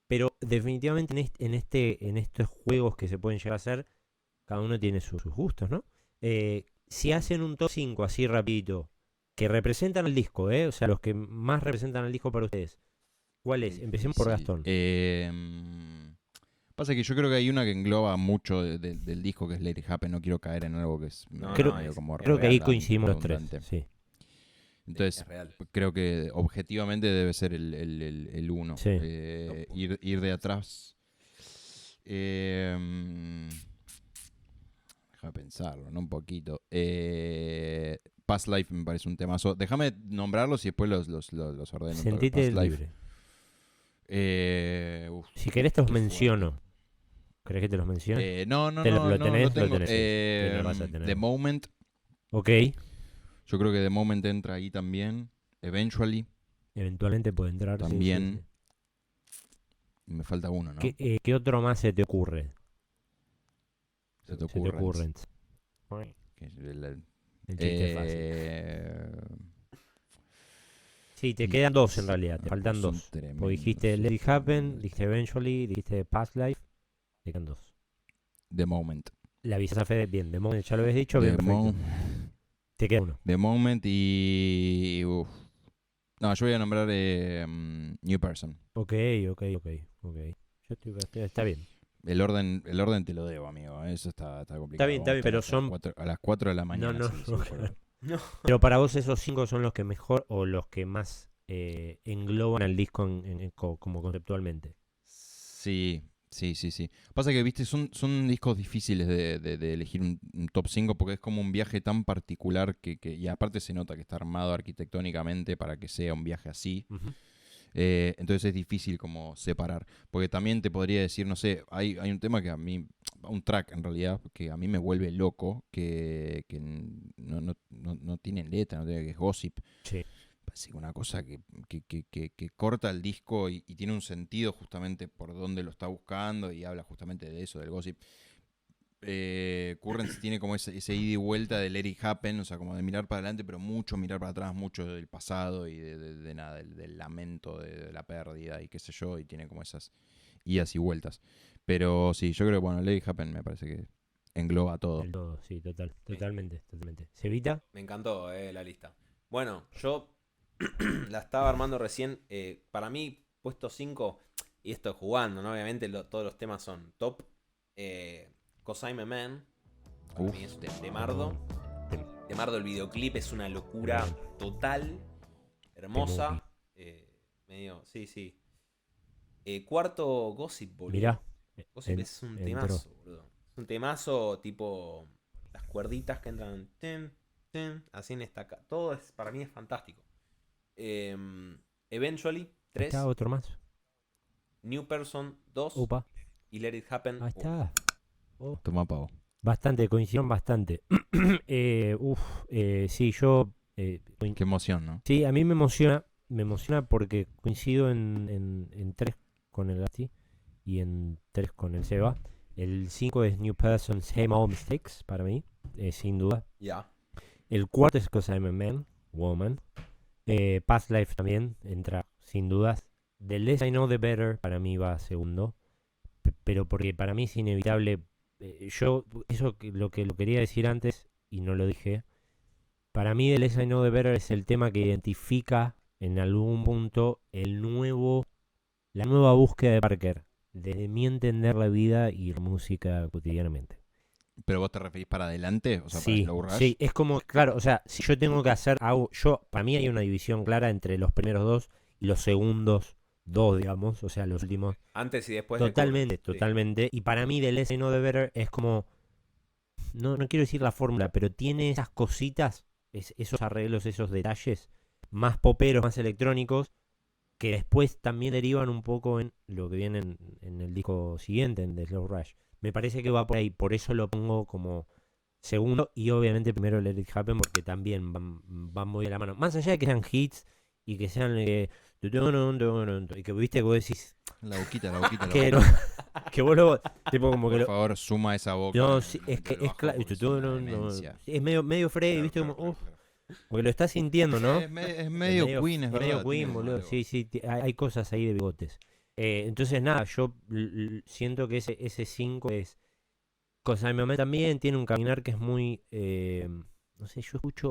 pero definitivamente en estos juegos que se pueden llegar a hacer, cada uno tiene sus gustos, ¿no? Si hacen un top 5 así rapidito, que representan al disco, o sea, los que más representan al disco para ustedes, ¿cuál es? Empecemos por Gastón. Pasa que yo creo que hay una que engloba mucho del disco, que es Let It Happen. No quiero caer en algo que es creo que ahí coincidimos los tres. Sí. Entonces, creo que objetivamente debe ser el uno. Sí. Ir de atrás. Déjame pensarlo, ¿no? Un poquito. Past Life me parece un temazo. Déjame nombrarlos y después los ordeno. Sentite libre. Si querés te los menciono. ¿Querés que te los mencione? No. ¿Lo tenés? Lo tengo. Lo tenés. Lo vas a tener. The Moment. Ok. Yo creo que The Moment entra ahí también. Eventually. Eventualmente puede entrar. También. Sí. Y me falta uno, ¿no? ¿Qué otro más se te ocurre? Se te ocurre. El chiste fácil. Sí, te quedan 2 en realidad. Te faltan 2. Porque dijiste Let It Happen, dijiste Eventually, dijiste Past Life. Te quedan 2. The Moment. La avisas a Fede. Bien, The Moment ya lo habías dicho. Bien, perfecto. Te queda 1. The Moment y... No, yo voy a nombrar New Person. Ok. Está bien. El orden te lo debo, amigo. Eso está complicado. Está bien, pero son... A las 4 de la mañana. No. Pero para vos esos 5 son los que mejor o los que más engloban al disco como conceptualmente. Sí. Sí, sí, sí. Pasa que, viste, son discos difíciles de elegir un top 5 porque es como un viaje tan particular y aparte se nota que está armado arquitectónicamente para que sea un viaje así. Ujú. Entonces es difícil como separar. Porque también te podría decir, no sé, hay un tema que a mí, un track en realidad, que a mí me vuelve loco, que no tiene letra, no tiene, que es Gossip. Sí. Parece una cosa que corta el disco y tiene un sentido justamente por donde lo está buscando y habla justamente de eso, del gossip. Currents tiene como ese ida y vuelta de let it happen, o sea, como de mirar para adelante, pero mucho mirar para atrás, mucho del pasado y de nada, del lamento, de la pérdida y qué sé yo, y tiene como esas idas y vueltas. Pero sí, yo creo que, bueno, let it happen me parece que engloba todo. Del todo, sí, totalmente. ¿Cevita? Me encantó la lista. Bueno, yo la estaba armando recién. Para mí, puesto 5, y esto es jugando, ¿no? Obviamente todos los temas son top. Cause I'm a Man. Para Uf, mí es de Mardo. De Mardo, el videoclip es una locura total. Hermosa. Medio, sí. Cuarto, Gossip, boludo. Mirá. Gossip es un temazo, boludo. Es un temazo tipo las cuerditas que entran así en esta. Todo para mí es fantástico. Eventually, 3. ¿Está otro más? New Person, 2. Upa. Y Let It Happen. Ahí está. Oh. Toma pavo. Bastante, coincidieron bastante. Sí, yo... Qué emoción, ¿no? Sí, a mí me emociona porque coincido en 3 con el Gasti y en 3 con el Seba. El 5 es New Person, Same Old Mistakes para mí, sin duda. Ya. El 4 es Cause I'm a Man, Woman. Past Life también entra sin dudas. The Less I Know The Better para mí va segundo. Pero porque para mí es inevitable. Yo, eso lo que lo quería decir antes y no lo dije. Para mí The Less I Know The Better es el tema que identifica en algún punto la nueva búsqueda de Parker. Desde mi entender la vida y la música cotidianamente. ¿Pero vos te referís para adelante? O sea, para Sí, Slow Rush. sí, es como, claro, o sea, si yo tengo que hacer, para mí hay una división clara entre los primeros 2 y los segundos 2, digamos, o sea, los últimos. Antes y después Totalmente, de Current, sí. totalmente. Y para mí The Less I Know The Better es como, no quiero decir la fórmula, pero tiene esas cositas, esos arreglos, esos detalles más poperos, más electrónicos, que después también derivan un poco en lo que viene en el disco siguiente, en The Slow Rush. Me parece que va por ahí, por eso lo pongo como segundo y obviamente primero Let It Happen porque también van muy de la mano. Más allá de que sean hits y que sean... y que viste que vos decís... La boquita. Que, no, que vos lo... Tipo como que Por lo... favor, suma esa boca. No, sí, es que entre el es bajo, claro. porque es una demencia. Es medio Freddy, viste Claro, como... claro. Porque lo estás sintiendo, ¿no? Es medio Queen, es verdad. Medio tiene Queen, boludo. algo. Sí, hay cosas ahí de bigotes. Entonces, nada, yo siento que ese 5 es... Cosa de mi mamá también tiene un caminar que es muy... no sé,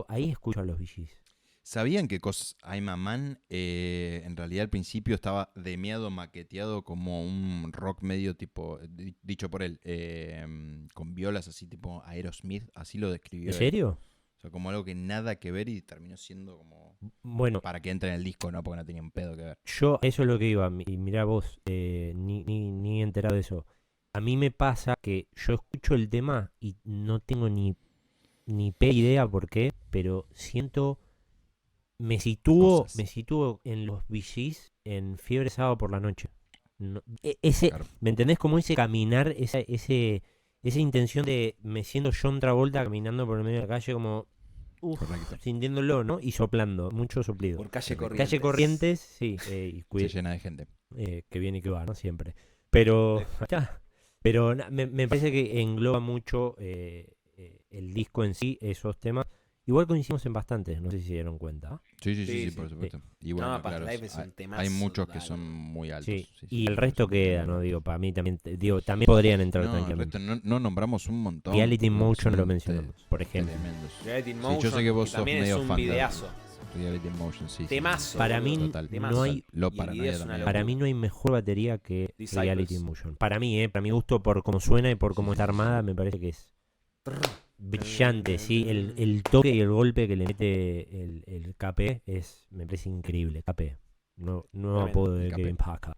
ahí escucho a los VGs. ¿Sabían que Cos I'm a Man en realidad al principio estaba maqueteado como un rock medio tipo, dicho por él, con violas así tipo Aerosmith, así lo describió ¿En él? serio? O sea, como algo que nada que ver y terminó siendo como Bueno, para que entre en el disco, no porque no tenía un pedo que ver. yo eso es lo que iba. Y mirá vos, ni enterado de eso. A mí me pasa que yo escucho el tema y no tengo ni idea por qué, pero siento... Me sitúo en los VGs en Fiebre Sábado por la Noche. Claro. ¿Me entendés? Como ese caminar, esa intención de me siento John Travolta caminando por el medio de la calle como Correcto. sintiéndolo, ¿no? Y soplando, mucho soplido. Por Calle Corrientes. Calle Corrientes, sí, y Se llena de gente. que viene y que va, ¿no? Siempre. Pero me parece que engloba mucho el disco en sí, esos temas. Igual coincidimos en bastantes, no sé si se dieron cuenta. Sí, por supuesto. Y bueno, No, Past claro, Life es un temazo hay muchos que total. son muy altos. Sí, Sí, y el por resto supuesto. queda, ¿no? Digo, para mí también, también podrían entrar No, el tranquilamente. resto no nombramos un montón. Reality in Motion lo Son mencionamos, por ejemplo. tremendos. Reality in Sí, Motion, yo sé que vos que sos también medio es un fan de videazo. Reality in Motion, sí. Temazo. Para boludo. mí Total. Temazo. no hay- Lo Y el paranoia video es una también. locura. Para mí no hay mejor batería que Disciples. Reality in Motion. Para mí, para mi gusto, por cómo suena y por cómo está armada, me parece que es brillante, sí. El toque y el golpe que le mete el KP me parece increíble. KP. No Tremendo, apodo el de KP. Kevin Parker.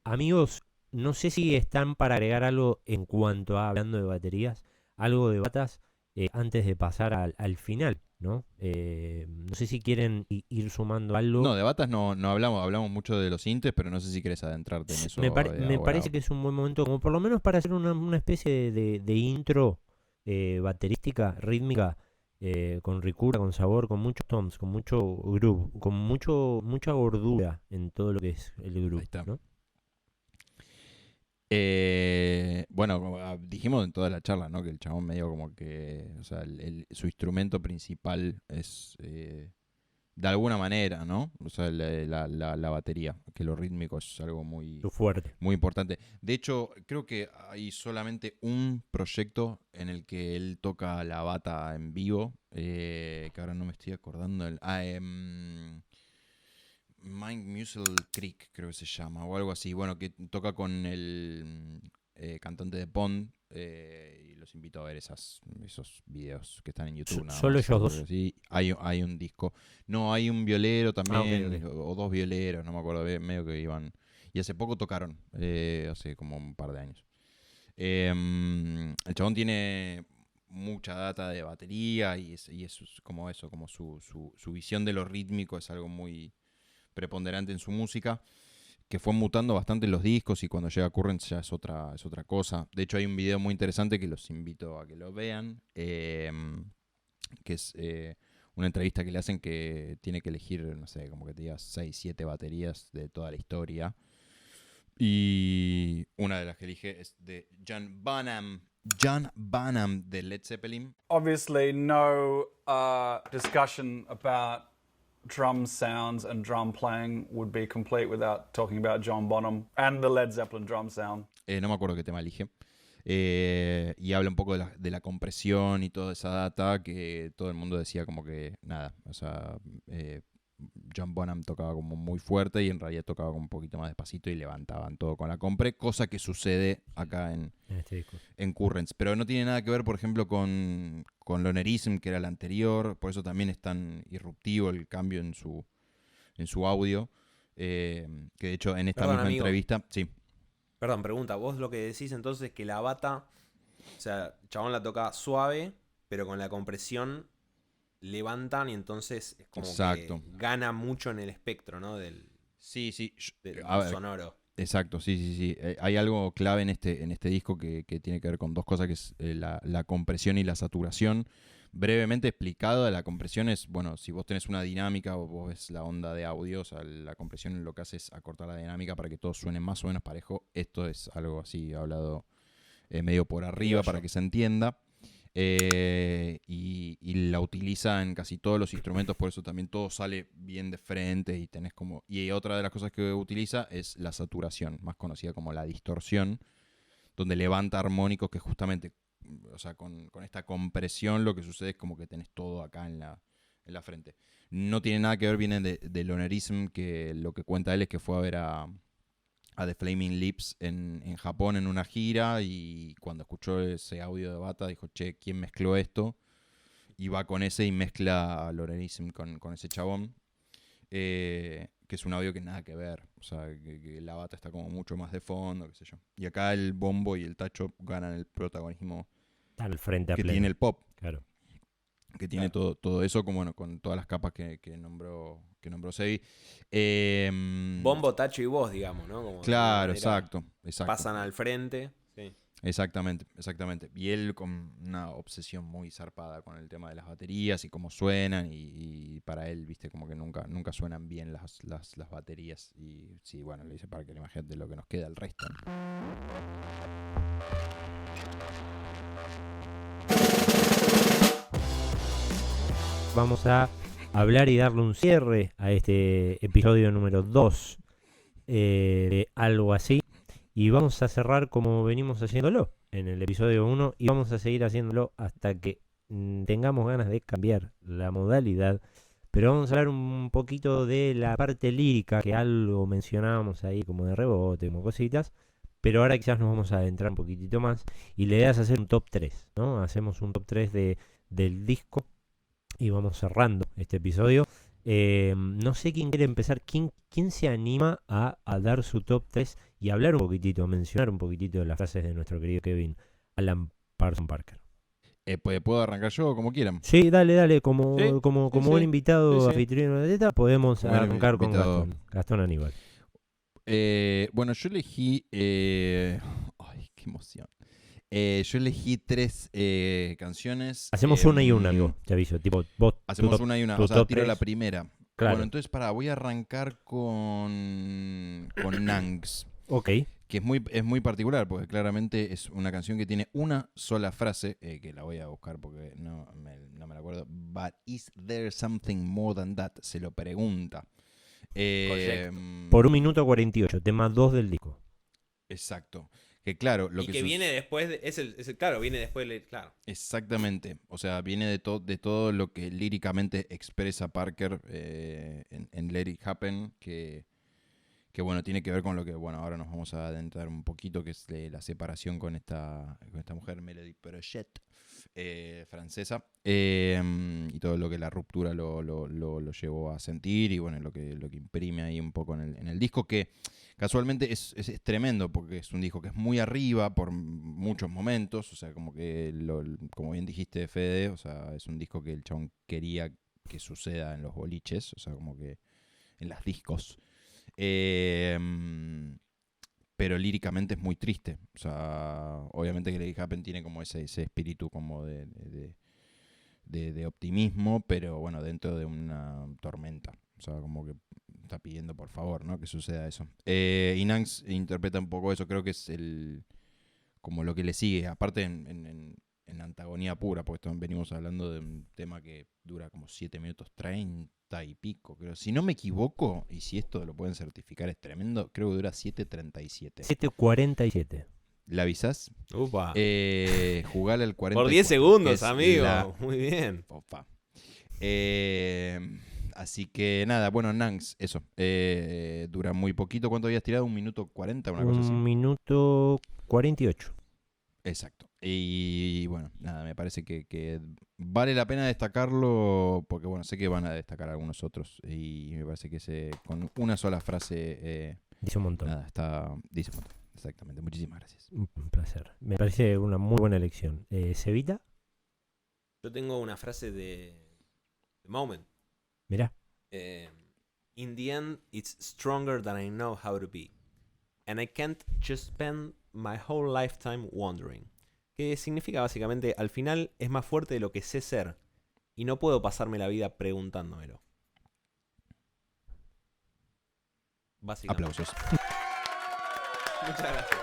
Amigos, no sé si están para agregar algo en cuanto a, hablando de baterías, algo de batas antes de pasar al final, ¿no? No sé si quieren ir sumando algo. No, de batas no hablamos mucho de los sintes, pero no sé si querés adentrarte en eso. Me ahora. parece que es un buen momento, como por lo menos para hacer una especie de intro baterística, rítmica, con ricura, con sabor, con muchos toms, con mucho groove, con mucha gordura en todo lo que es el groove, Ahí está. ¿no? Bueno, como dijimos en toda la charla, ¿no? Que el chabón medio como que, o sea, su instrumento principal es, de alguna manera, ¿no? O sea, la batería, que lo rítmico es algo muy, Su fuerte. muy importante. De hecho, creo que hay solamente un proyecto en el que él toca la bata en vivo, que ahora no me estoy acordando. Mind Musical Creek, creo que se llama, o algo así. Bueno, que toca con el cantante de Pond. Y los invito a ver esos videos que están en YouTube. Nada Solo más, ellos porque dos. sí, hay un disco. No, hay un violero también, ok. o dos violeros, no me acuerdo, medio que iban. Y hace poco tocaron, hace como un par de años. El chabón tiene mucha data de batería y es como eso, como su visión de lo rítmico es algo muy preponderante en su música, que fue mutando bastante en los discos y cuando llega Currents ya es otra cosa. De hecho hay un video muy interesante que los invito a que lo vean, que es una entrevista que le hacen que tiene que elegir, no sé, como que te digas 6, 7 baterías de toda la historia. Y una de las que elige es de John Bonham. John Bonham de Led Zeppelin. Obviously, no discussion about drum sounds and drum playing would be complete without talking about John Bonham and the Led Zeppelin drum sound. No me acuerdo qué tema elige. Y habla un poco de la compresión y toda esa data que todo el mundo decía como que nada, o sea, John Bonham tocaba como muy fuerte y en realidad tocaba como un poquito más despacito y levantaban todo con la compre, cosa que sucede acá en Este disco. Currents, pero no tiene nada que ver, por ejemplo, con Lonerism, que era el anterior, por eso también es tan irruptivo el cambio en su audio, que de hecho en esta Perdón, misma amigo. entrevista, sí. Perdón, pregunta. Vos lo que decís entonces es que la bata, o sea, el chabón la toca suave, pero con la compresión levantan y entonces es como Exacto. que gana mucho en el espectro, ¿no? Del Sí, a ver, sonoro. Exacto, sí. Hay algo clave en este disco que tiene que ver con dos cosas, que es la compresión y la saturación. Brevemente explicado, la compresión es, bueno, si vos tenés una dinámica o vos ves la onda de audio, o sea, la compresión lo que hace es acortar la dinámica para que todo suene más o menos parejo. Esto es algo así hablado medio por arriba para que se entienda. Y la utiliza en casi todos los instrumentos, por eso también todo sale bien de frente y tenés como... Y otra de las cosas que utiliza es la saturación, más conocida como la distorsión, donde levanta armónicos que justamente, o sea, con esta compresión lo que sucede es como que tenés todo acá en la frente. No tiene nada que ver, viene de Lonerism, que lo que cuenta él es que fue a ver a The Flaming Lips en Japón en una gira y cuando escuchó ese audio de bata dijo, che, ¿quién mezcló esto? Y va con ese y mezcla a Lonerism con ese chabón, que es un audio que nada que ver, o sea, que la bata está como mucho más de fondo, qué sé yo. Y acá el bombo y el tacho ganan el protagonismo Está al frente a que pleno. tiene el pop, Claro. que tiene todo eso, como, bueno, con todas las capas que nombró Sebi. Bombo, tacho y voz, digamos, ¿no? Como de Claro, alguna manera exacto. pasan al frente. Sí. Exactamente. Y él con una obsesión muy zarpada con el tema de las baterías y cómo suenan, y para él, viste, como que nunca suenan bien las baterías. Y sí, bueno, le dice para que le imagínate lo que nos queda el resto. Vamos a hablar y darle un cierre a este episodio número 2 de algo así. Y vamos a cerrar como venimos haciéndolo en el episodio 1 y vamos a seguir haciéndolo hasta que tengamos ganas de cambiar la modalidad. Pero vamos a hablar un poquito de la parte lírica, que algo mencionábamos ahí como de rebote, como cositas. Pero ahora quizás nos vamos a adentrar un poquitito más y la idea es hacer un top 3, ¿no? Hacemos un top 3 del disco y vamos cerrando este episodio. No sé quién quiere empezar, quién se anima a dar su top 3 y hablar un poquitito, a mencionar un poquitito de las frases de nuestro querido Kevin Alan Parson Parker. Pues puedo arrancar yo, como quieran. Sí, dale, como Sí, buen invitado Sí, sí. anfitrión de la teta, podemos Buen arrancar con invitado. Gastón Aníbal. Bueno, yo elegí... Ay, qué emoción. Yo elegí 3 canciones. Hacemos una y una, digo, te aviso, tipo, vos, Hacemos una y una, tu o sea, top tiro 3. la primera. Claro. Bueno, entonces voy a arrancar con Nangs, Ok. que es muy particular, porque claramente es una canción que tiene una sola frase, que la voy a buscar porque no me la acuerdo. But is there something more than that? Se lo pregunta. Por 1 minuto 48, tema 2 del disco. Exacto. Que claro, lo y que que viene después, claro, viene después, claro. Exactamente, o sea, viene de todo lo que líricamente expresa Parker en Let It Happen, que bueno, tiene que ver con lo que, bueno, ahora nos vamos a adentrar un poquito, que es la separación con esta mujer, Melody Projet, francesa, y todo lo que la ruptura lo llevó a sentir, y bueno, lo que imprime ahí un poco en el disco, que casualmente es tremendo, porque es un disco que es muy arriba por muchos momentos, o sea, como que, como bien dijiste, Fede, o sea, es un disco que el chabón quería que suceda en los boliches, o sea, como que en las discos. Pero líricamente es muy triste. O sea, obviamente que Let It Happen tiene como ese espíritu como de optimismo, pero bueno, dentro de una tormenta. O sea, como que está pidiendo por favor, ¿no? Que suceda eso. Y Nangs interpreta un poco eso, creo que es como lo que le sigue. Aparte en antagonía pura, porque venimos hablando de un tema que dura como 7 minutos 30 y pico, creo. Si no me equivoco, y si esto lo pueden certificar es tremendo, creo que dura 7:37. 7:47. ¿La avisás? Upa. Jugale al 44. Por 10 que segundos, es amigo. la- Muy bien. Opa. Así que nada, bueno, Nangs, eso. Dura muy poquito. ¿Cuánto habías tirado? ¿1 minuto 40? Una cosa así. 1 minuto 48. Exacto. Y bueno, nada, me parece que vale la pena destacarlo porque, bueno, sé que van a destacar algunos otros y me parece que con una sola frase, Dice un montón. nada, dice un montón. Exactamente. Muchísimas gracias. Un placer. Me parece una muy buena elección. ¿Cevita? Yo tengo una frase de The Moment. Mirá. In the end, it's stronger than I know how to be. And I can't just spend my whole lifetime wondering. Que significa básicamente, al final es más fuerte de lo que sé ser. Y no puedo pasarme la vida preguntándomelo. Básicamente. Aplausos. Muchas gracias.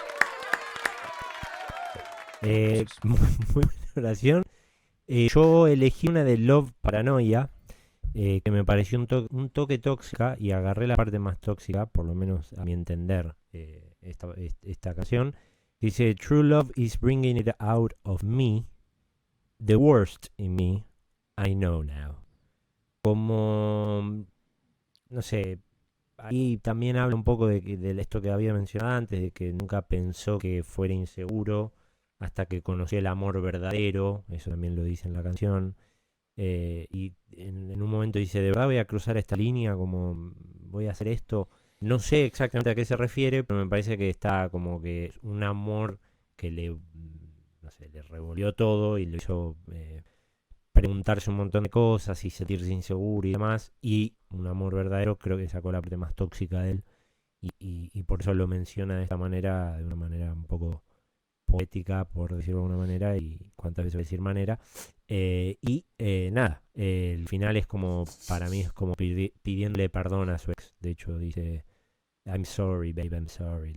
Muy buena oración. Yo elegí una de Love Paranoia, que me pareció un toque tóxica y agarré la parte más tóxica, por lo menos a mi entender, esta canción. Dice, True love is bringing it out of me, the worst in me, I know now. Como, no sé, ahí también habla un poco de esto que había mencionado antes, de que nunca pensó que fuera inseguro hasta que conoció el amor verdadero, eso también lo dice en la canción. Y en un momento dice, de verdad voy a cruzar esta línea, como voy a hacer esto. No sé exactamente a qué se refiere, pero me parece que está como que es un amor que le revolvió todo y le hizo preguntarse un montón de cosas y sentirse inseguro y demás. Y un amor verdadero creo que sacó la parte más tóxica de él y por eso lo menciona de esta manera, de una manera un poco poética, por decirlo de alguna manera, y cuántas veces voy a decir manera. Nada, el final es como, para mí es como pidiéndole perdón a su ex. De hecho dice, I'm sorry, babe, I'm sorry,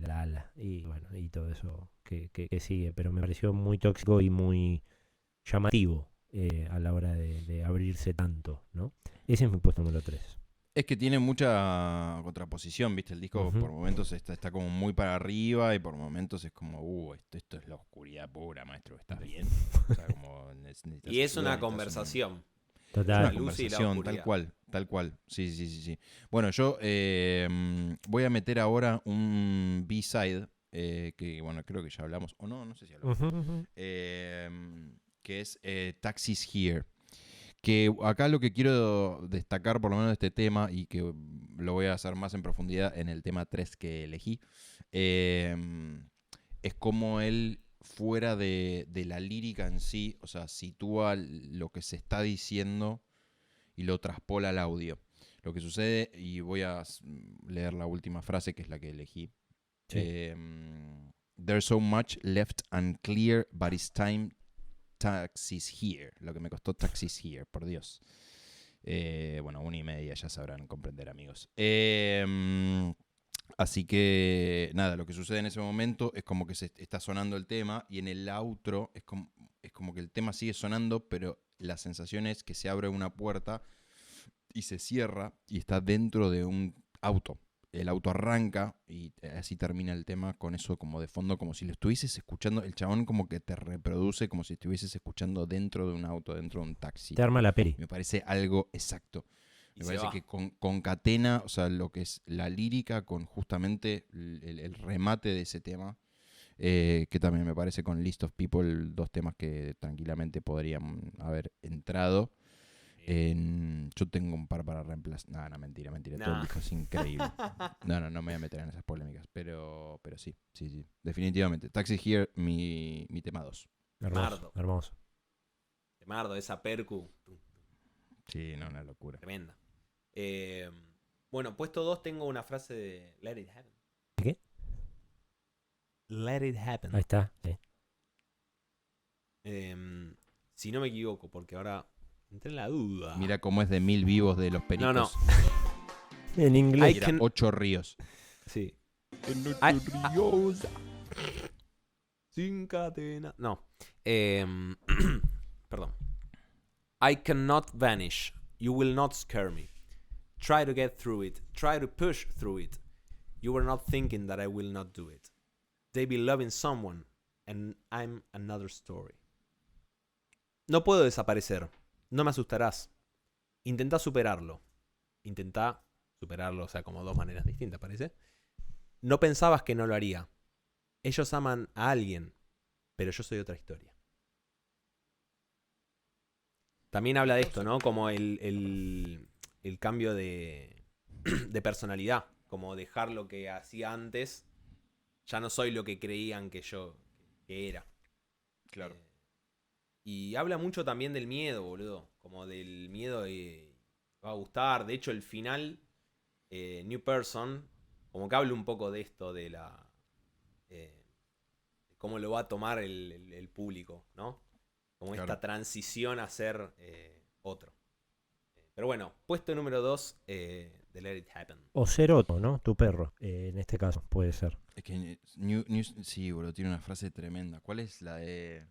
y bueno, y todo eso que sigue, pero me pareció muy tóxico y muy llamativo a la hora de abrirse tanto, ¿no? Ese es mi puesto número 3. Es que tiene mucha contraposición, ¿viste? El disco Ujú. por momentos está como muy para arriba y por momentos es como, esto es la oscuridad pura, maestro, ¿estás bien? O sea, como necesitas Y es ayuda, una necesitas conversación. Total. La una luz y la conversación, oscuridad. tal cual. Sí. Bueno, yo voy a meter ahora un B-side, que bueno, creo que ya hablamos, o no sé si hablamos, Ujú. que es Taxis Here. Que acá lo que quiero destacar, por lo menos de este tema, y que lo voy a hacer más en profundidad en el tema 3 que elegí, es como él, fuera de la lírica en sí, o sea, sitúa lo que se está diciendo y lo traspola al audio. Lo que sucede, y voy a leer la última frase, que es la que elegí. Sí. There's so much left unclear, but it's time taxis here. Lo que me costó taxis here, por Dios. Bueno, 1:30, ya sabrán comprender, amigos. Así que, nada, lo que sucede en ese momento es como que se está sonando el tema y en el outro es como que el tema sigue sonando, pero la sensación es que se abre una puerta y se cierra y está dentro de un auto. El auto arranca y así termina el tema con eso como de fondo, como si lo estuvieses escuchando. El chabón como que te reproduce como si estuvieses escuchando dentro de un auto, dentro de un taxi. Te arma la peli. Me parece algo exacto. Y Me se parece va. que concatena, o sea, lo que es la lírica con justamente el remate de ese tema, que también me parece con List of People, 2 temas que tranquilamente podrían haber entrado. Yo tengo un par para reemplazar. No, mentira. Todo el Nah. disco es increíble. No me voy a meter en esas polémicas. Pero sí. Definitivamente. Taxi Here, mi tema 2. Hermoso, Mardo. hermoso. Temardo, esa percu. Sí, no, una locura. Tremenda. Bueno, puesto 2 tengo una frase de Let It Happen. ¿Qué? Let It Happen. Ahí está. Sí. Si no me equivoco, porque ahora entré en la duda. Mira cómo es de 1000 vivos de los pericos. No. En inglés. I Mira, can- 8 ríos. Sí. Ay, Sin cadena. No. Perdón. I cannot vanish. You will not scare me. Try to get through it. Try to push through it. You were not thinking that I will not do it. They be loving someone, and I'm another story. No puedo desaparecer. No me asustarás. Intentá superarlo. Intentá superarlo, o sea, como 2 maneras distintas, parece. No pensabas que no lo haría. Ellos aman a alguien, pero yo soy otra historia. También habla de esto, ¿no? Como el cambio de personalidad. Como dejar lo que hacía antes. Ya no soy lo que creían que era. Claro. Y habla mucho también del miedo, boludo. Como del miedo de va a gustar. De hecho, el final, New Person, como que habla un poco de esto, de la cómo lo va a tomar el público, ¿no? Como Claro. esta transición a ser otro. Pero bueno, puesto número 2 de Let It Happen. O ser otro, ¿no? Tu perro, en este caso, puede ser. Es que sí, boludo, tiene una frase tremenda. ¿Cuál es la de...?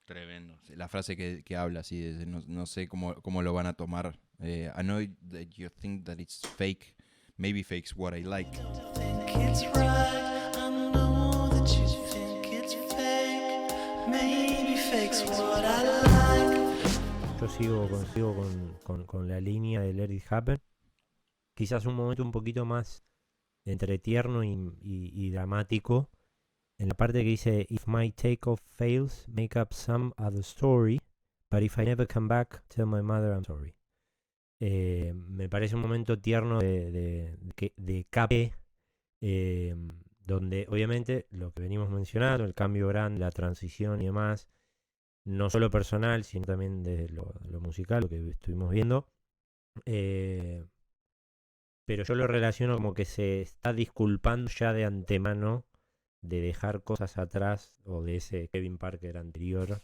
Tremendo. Sí, la frase que habla así, no sé cómo lo van a tomar. I know that you think that it's fake. Maybe fake's what I like. Think it's right. I know that you think it's fake. Maybe fake's what I like. Yo sigo con la línea de Let It Happen. Quizás un momento un poquito más entre tierno y dramático. En la parte que dice, If my takeoff fails, make up some other story. But if I never come back, tell my mother I'm sorry. Me parece un momento tierno de Cape, donde obviamente lo que venimos mencionando, el cambio grande, la transición y demás, no solo personal, sino también de lo musical, lo que estuvimos viendo. Pero yo lo relaciono como que se está disculpando ya de antemano de dejar cosas atrás o de ese Kevin Parker anterior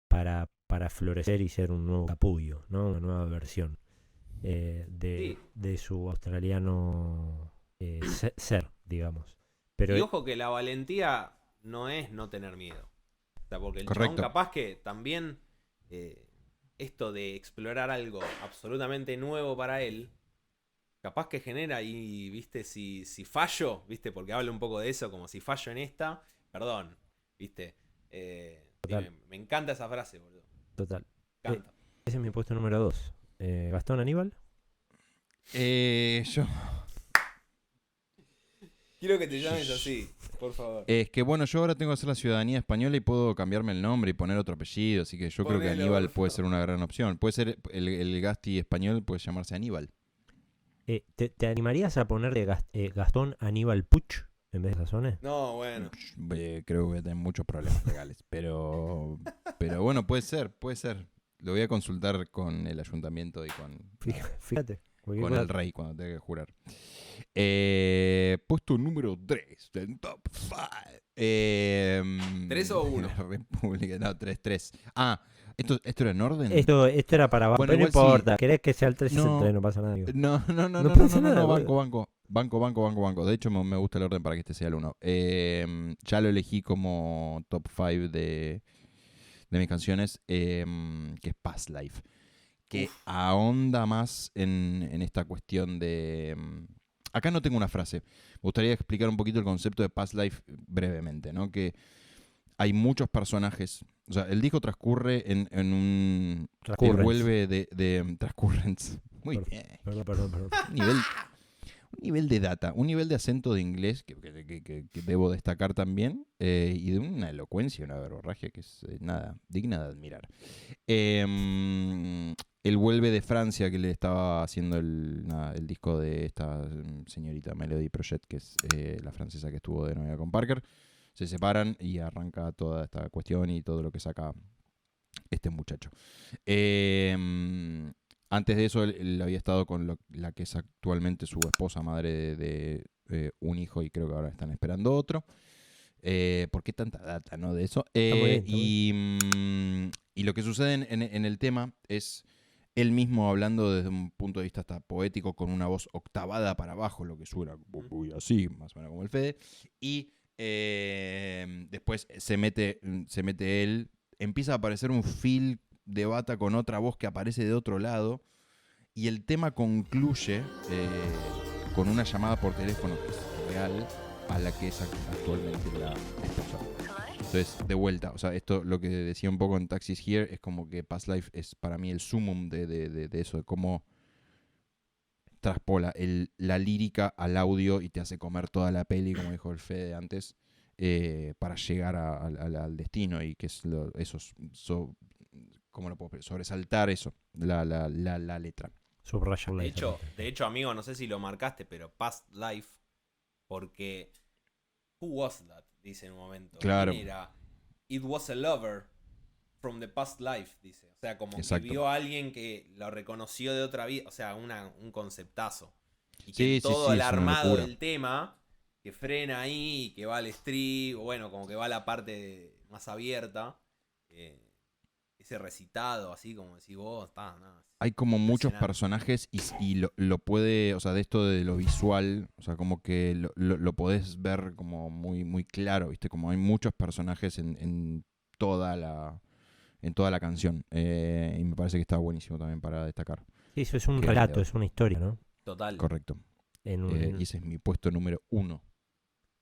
para florecer y ser un nuevo capullo, ¿no? Una nueva versión de su australiano ser, digamos. Pero Y ojo que la valentía no es no tener miedo. O sea, porque el chabón Correcto. capaz que también esto de explorar algo absolutamente nuevo para él, capaz que genera y, viste, si fallo, viste, porque habla un poco de eso, como si fallo en esta, perdón, viste. Total. Me encanta esa frase, boludo. total. Me encanta. Ese es mi puesto número 2. Gastón, Aníbal. Yo... Quiero que te llames así, por favor. Es que bueno, yo ahora tengo que hacer la ciudadanía española y puedo cambiarme el nombre y poner otro apellido, así que yo creo que Ponelo, Aníbal por puede favor. ser una gran opción. Puede ser el Gasti español, puede llamarse Aníbal. ¿Te animarías a ponerle Gastón Aníbal Puch en vez de Gazones? No, bueno. Creo que voy a tener muchos problemas legales, pero bueno, puede ser. Lo voy a consultar con el ayuntamiento y Fíjate. cualquier con cosa- el rey cuando tenga que jurar. Puesto número 3 del top 5. ¿Tres o uno? La República, no, 3. Ah, ¿esto era en orden? Esto era para abajo, Bueno, pero no igual sí. importa. ¿Querés que sea el 3 No. el 3? No pasa nada. Digo. No, No pasa nada, banco. De hecho, me gusta el orden para que este sea el 1. Ya lo elegí como top 5 de mis canciones, que es Past Life. Que ahonda más en esta cuestión de... acá no tengo una frase. Me gustaría explicar un poquito el concepto de Past Life brevemente, ¿no? Que hay muchos personajes. O sea, el disco transcurre en un... Él Transcurrence. vuelve de Transcurrence. Muy Perfecto. bien. Perdón. Un nivel de data, un nivel de acento de inglés que debo destacar también, y de una elocuencia, una verborragia que es digna de admirar. Él vuelve de Francia, que le estaba haciendo el disco de esta señorita Melody Project, que es la francesa que estuvo de novia con Parker. Se separan y arranca toda esta cuestión y todo lo que saca este muchacho. Antes de eso, él había estado con la que es actualmente su esposa, madre de un hijo, y creo que ahora están esperando otro. ¿Por qué tanta data, no? De eso. muy bien, Y lo que sucede en el tema es él mismo hablando desde un punto de vista hasta poético, con una voz octavada para abajo, lo que suena muy así, más o menos como el Fede. Y después se mete él, empieza a aparecer un feel de bata con otra voz que aparece de otro lado, y el tema concluye con una llamada por teléfono que es real, a la que es actualmente la esposa. Entonces, de vuelta, o sea, esto lo que decía un poco en Taxis Here es como que Past Life es para mí el sumum de eso, de cómo traspola la lírica al audio y te hace comer toda la peli, como dijo el Fede antes, para llegar al destino, y que es ¿cómo lo puedo sobresaltar eso? La letra. Subrayar la De hecho, amigo, no sé si lo marcaste, pero Past Life, porque Who was that? Dice en un momento. Claro. ¿Quién era? It was a lover from the past life, dice. O sea, como Exacto. que vio a alguien que lo reconoció de otra vida. O sea, un conceptazo. Y Sí, que sí, todo sí, el es una armado locura. del tema, que frena ahí, que va al strip, o bueno, como que va a la parte más abierta. Ese recitado, así como decís vos, está, nada. Hay como muchos Impresionante. personajes y lo puede, o sea, de esto de lo visual, o sea, como que lo podés ver como muy, muy claro, ¿viste? Como hay muchos personajes en toda la canción. Y me parece que está buenísimo también para destacar. Sí, eso es un Que- relato, es una historia, ¿no? Total. Correcto. En Y ese es mi puesto número 1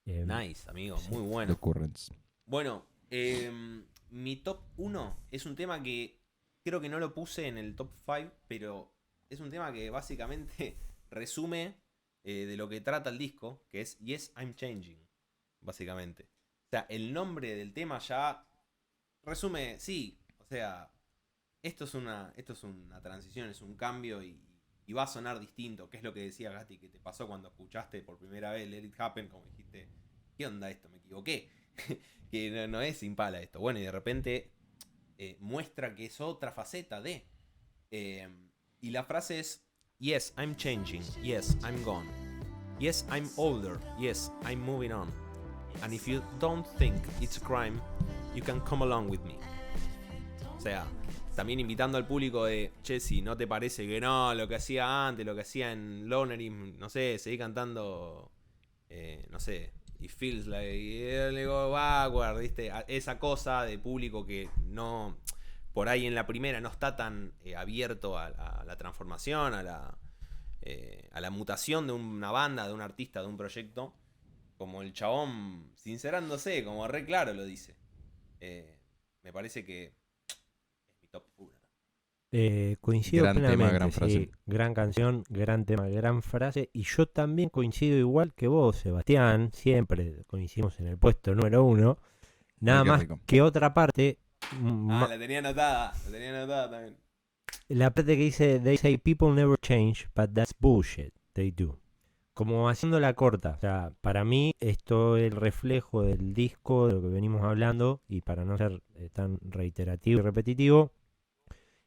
Nice, amigo. Muy de bueno. Currents. Bueno, mi top 1 es un tema que creo que no lo puse en el top 5, pero es un tema que básicamente resume de lo que trata el disco, que es Yes, I'm Changing, básicamente. O sea, el nombre del tema ya resume, sí, o sea, esto es una transición, es un cambio y va a sonar distinto, que es lo que decía Gati, que te pasó cuando escuchaste por primera vez Let It Happen, como dijiste, ¿qué onda esto? Me equivoqué. Que no es Impala esto. Bueno, y de repente muestra que es otra faceta de. Y la frase es: Yes, I'm changing. Yes, I'm gone. Yes, I'm older. Yes, I'm moving on. And if you don't think it's a crime, you can come along with me. O sea, también invitando al público de, che, si no te parece que no, lo que hacía antes, lo que hacía en Lonerism, no sé, seguí cantando, no sé, It Feels Like Go Backward, ¿viste? Esa cosa de público que no, por ahí en la primera no está tan abierto a la transformación, a la mutación de una banda, de un artista, de un proyecto, como el chabón sincerándose, como re claro lo dice. Me parece que es mi top 1. Coincido Gran tema, plenamente, gran frase. sí. Gran canción, gran tema, gran frase. Y yo también coincido igual que vos, Sebastián. Siempre coincidimos en el puesto número 1. Nada qué más rico. que otra parte. Ah, la tenía anotada también. La parte que dice: They say people never change, but that's bullshit. They do. Como haciéndola corta. O sea, para mí esto es el reflejo del disco, de lo que venimos hablando. Y para no ser tan reiterativo y repetitivo,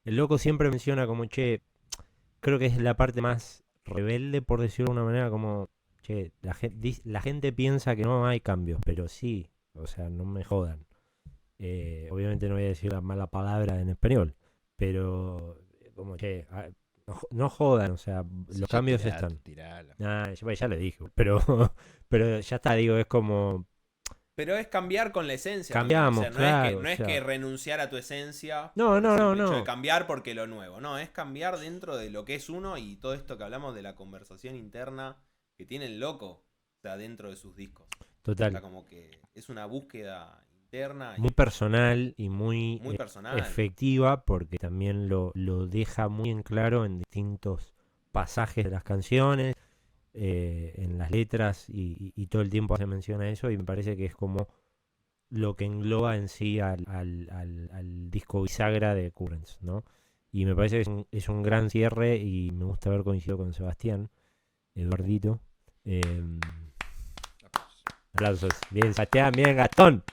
el loco siempre menciona como, che, creo que es la parte más rebelde, por decirlo de una manera, como, che, la gente piensa que no hay cambios, pero sí, o sea, no me jodan. Obviamente no voy a decir la mala palabra en español, pero como, che, no jodan, o sea, los cambios están. Tirala. Nah, ya le dije, pero, pero ya está, digo, es como, Pero es cambiar con la esencia. Cambiamos, también. O sea, claro, no es o sea. que renunciar a tu esencia. No, por no, el no, simple hecho no. de cambiar porque lo nuevo. No, es cambiar dentro de lo que es uno y todo esto que hablamos de la conversación interna que tiene el loco. O sea, dentro de sus discos. O Total, sea, como que es una búsqueda interna y muy personal y muy, muy personal. efectiva, porque también lo deja muy en claro en distintos pasajes de las canciones, en las letras, y todo el tiempo hace mención a eso, y me parece que es como lo que engloba en sí al disco bisagra de Currents, ¿no? Y me parece que es un gran cierre, y me gusta haber coincidido con Sebastián, Eduardito. Aplausos. Bien, Sebastián, bien, Gastón.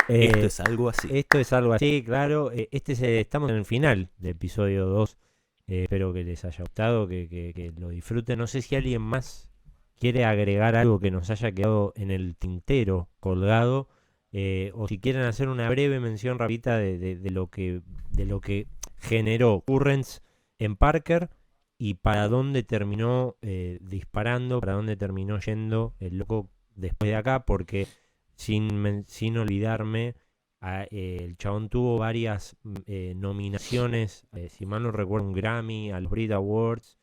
Esto es algo así. Esto es algo así, claro. Estamos en el final del episodio 2. Espero que les haya gustado, que lo disfruten. No sé si alguien más quiere agregar algo que nos haya quedado en el tintero colgado, o si quieren hacer una breve mención rapidita de lo que generó Currents en Parker y para dónde terminó disparando, para dónde terminó yendo el loco después de acá, porque sin olvidarme, el chabón tuvo varias nominaciones, si mal no recuerdo, un Grammy, a los Brit Awards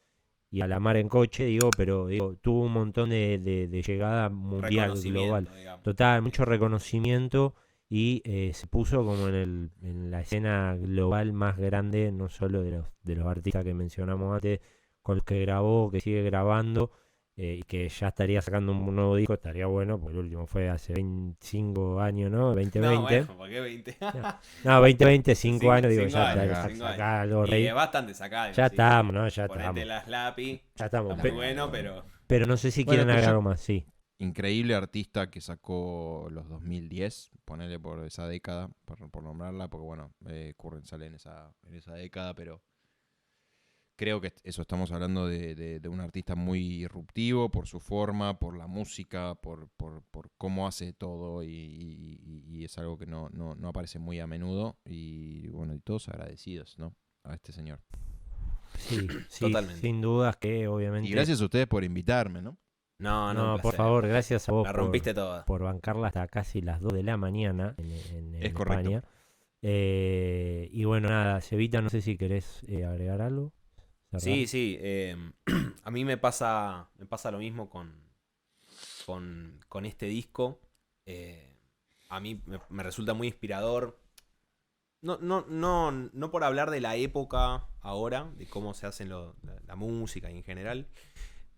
y a la Mar en Coche, pero tuvo un montón de llegada mundial, global. Digamos. Total, mucho reconocimiento, y se puso como en la escena global más grande, no solo de los artistas que mencionamos antes, con los que grabó, que sigue grabando, y que ya estaría sacando un nuevo disco. Estaría bueno, porque el último fue hace 25 años, ¿no? 2020. No, bueno, ¿por qué 20? No, 2020, 5 años, digo, cinco ya años, está, cinco saca años. algo Y rey. es bastante sacado. Ya estamos, ¿no? Ya Ponete estamos. las lápiz. Ya estamos. Está muy bueno, pero... Pero no sé si Bueno, quieren pero agregar yo- algo más, sí. Increíble artista que sacó los 2010, ponele por esa década, por nombrarla, porque bueno, Curren sale en esa década, pero creo que eso, estamos hablando de un artista muy irruptivo por su forma, por la música, por cómo hace todo, y es algo que no aparece muy a menudo, y bueno, y todos agradecidos, ¿no? A este señor. Sí, sí, Totalmente. sin dudas que obviamente... Y gracias a ustedes por invitarme, ¿no? No, No, un por placer. favor, gracias a vos La rompiste toda. por bancarla hasta casi las 2 de la mañana en Es correcto. España. Y bueno, nada, Cevita, no sé si querés agregar algo. Cerrar. Sí. A mí me pasa lo mismo con este disco. A mí me resulta muy inspirador. No por hablar de la época ahora, de cómo se hacen la música y en general,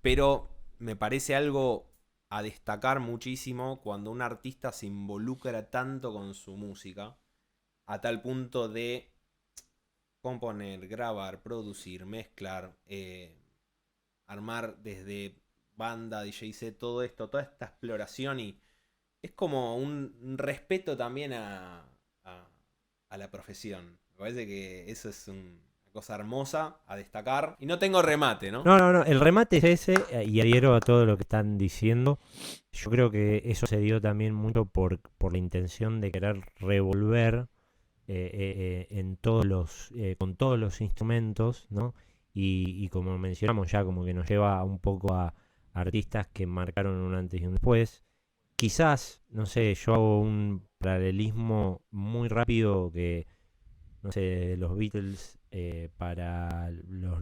pero me parece algo a destacar muchísimo cuando un artista se involucra tanto con su música, a tal punto de componer, grabar, producir, mezclar, armar desde banda, DJ set, todo esto, toda esta exploración, y es como un respeto también a la profesión. Me parece que eso es una cosa hermosa a destacar. Y no tengo remate, ¿no? No, el remate es ese, y adhiero a todo lo que están diciendo. Yo creo que eso se dio también mucho por la intención de querer revolver en con todos los instrumentos, ¿no? Y como mencionamos ya, como que nos lleva un poco a artistas que marcaron un antes y un después. Quizás, no sé, yo hago un paralelismo muy rápido que, no sé, de los Beatles para los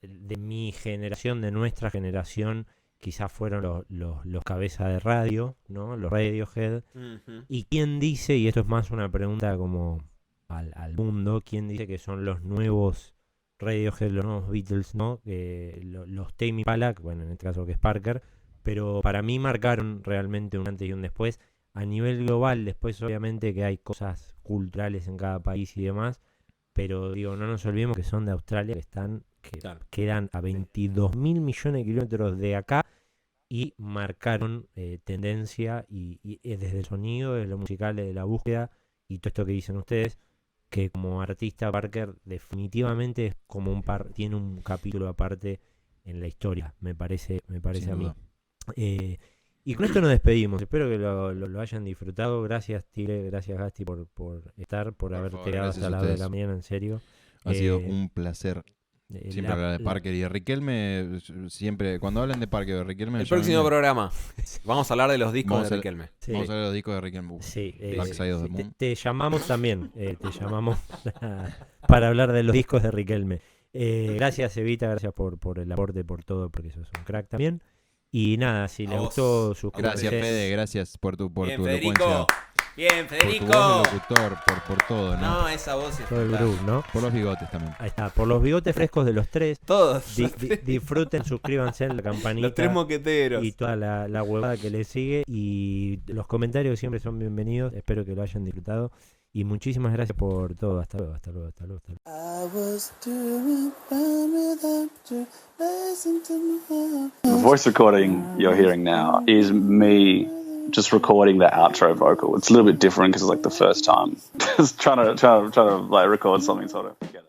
de mi generación, de nuestra generación, quizás fueron los cabezas de radio, ¿no? Los Radiohead. Ujú. ¿Y quién dice, y esto es más una pregunta como al mundo, quién dice que son los nuevos Radiohead, los nuevos Beatles, ¿no? Los Tame Impala, bueno, en este caso que es Parker, pero para mí marcaron realmente un antes y un después. A nivel global, después obviamente que hay cosas culturales en cada país y demás, pero digo, no nos olvidemos que son de Australia, que Claro. quedan a 22.000 millones de kilómetros de acá y marcaron tendencia y desde el sonido, desde lo musical, desde la búsqueda y todo esto que dicen ustedes, que como artista Parker definitivamente es como tiene un capítulo aparte en la historia, me parece Sin a mí. duda. Y con esto nos despedimos, espero que lo hayan disfrutado. Gracias Tigre, gracias Gasti por estar, por haberte favor, quedado gracias hasta a las de la ustedes. mañana, en serio. Ha sido Eh, un placer siempre la- hablar de Parker y de Riquelme. Siempre, cuando hablan de Parker o de Riquelme, El próximo llámenme. programa vamos a hablar de los discos Vamos de a- Riquelme. sí, Vamos a ver los discos de Riquelme. sí, Dark Side of the sí, Moon. te llamamos también, te llamamos para hablar de los discos de Riquelme. Gracias Evita, gracias por el aporte, por todo, porque sos un crack también. Y nada, si A les vos. gustó, suscríbanse. Gracias, Fede. Gracias por tu Bien, elocuencia. Federico. Bien, Por tu voz de Federico. locutor, por todo, ¿no? No, esa voz es Todo el fantástica. grupo, ¿no? Por los bigotes también. Ahí está, por los bigotes frescos de los tres. Todos. Disfruten, suscríbanse en la campanita. Los tres moqueteros. Y toda la huevada que les sigue. Y los comentarios siempre son bienvenidos. Espero que lo hayan disfrutado. Y muchísimas gracias por todo. Hasta luego, hasta luego, hasta luego. Hasta luego. I was doing fine without you. Listen to my heart. The voice recording you're hearing now is me just recording the outro vocal. It's a little bit different because it's like the first time. Just trying to like record something sort of. Get it.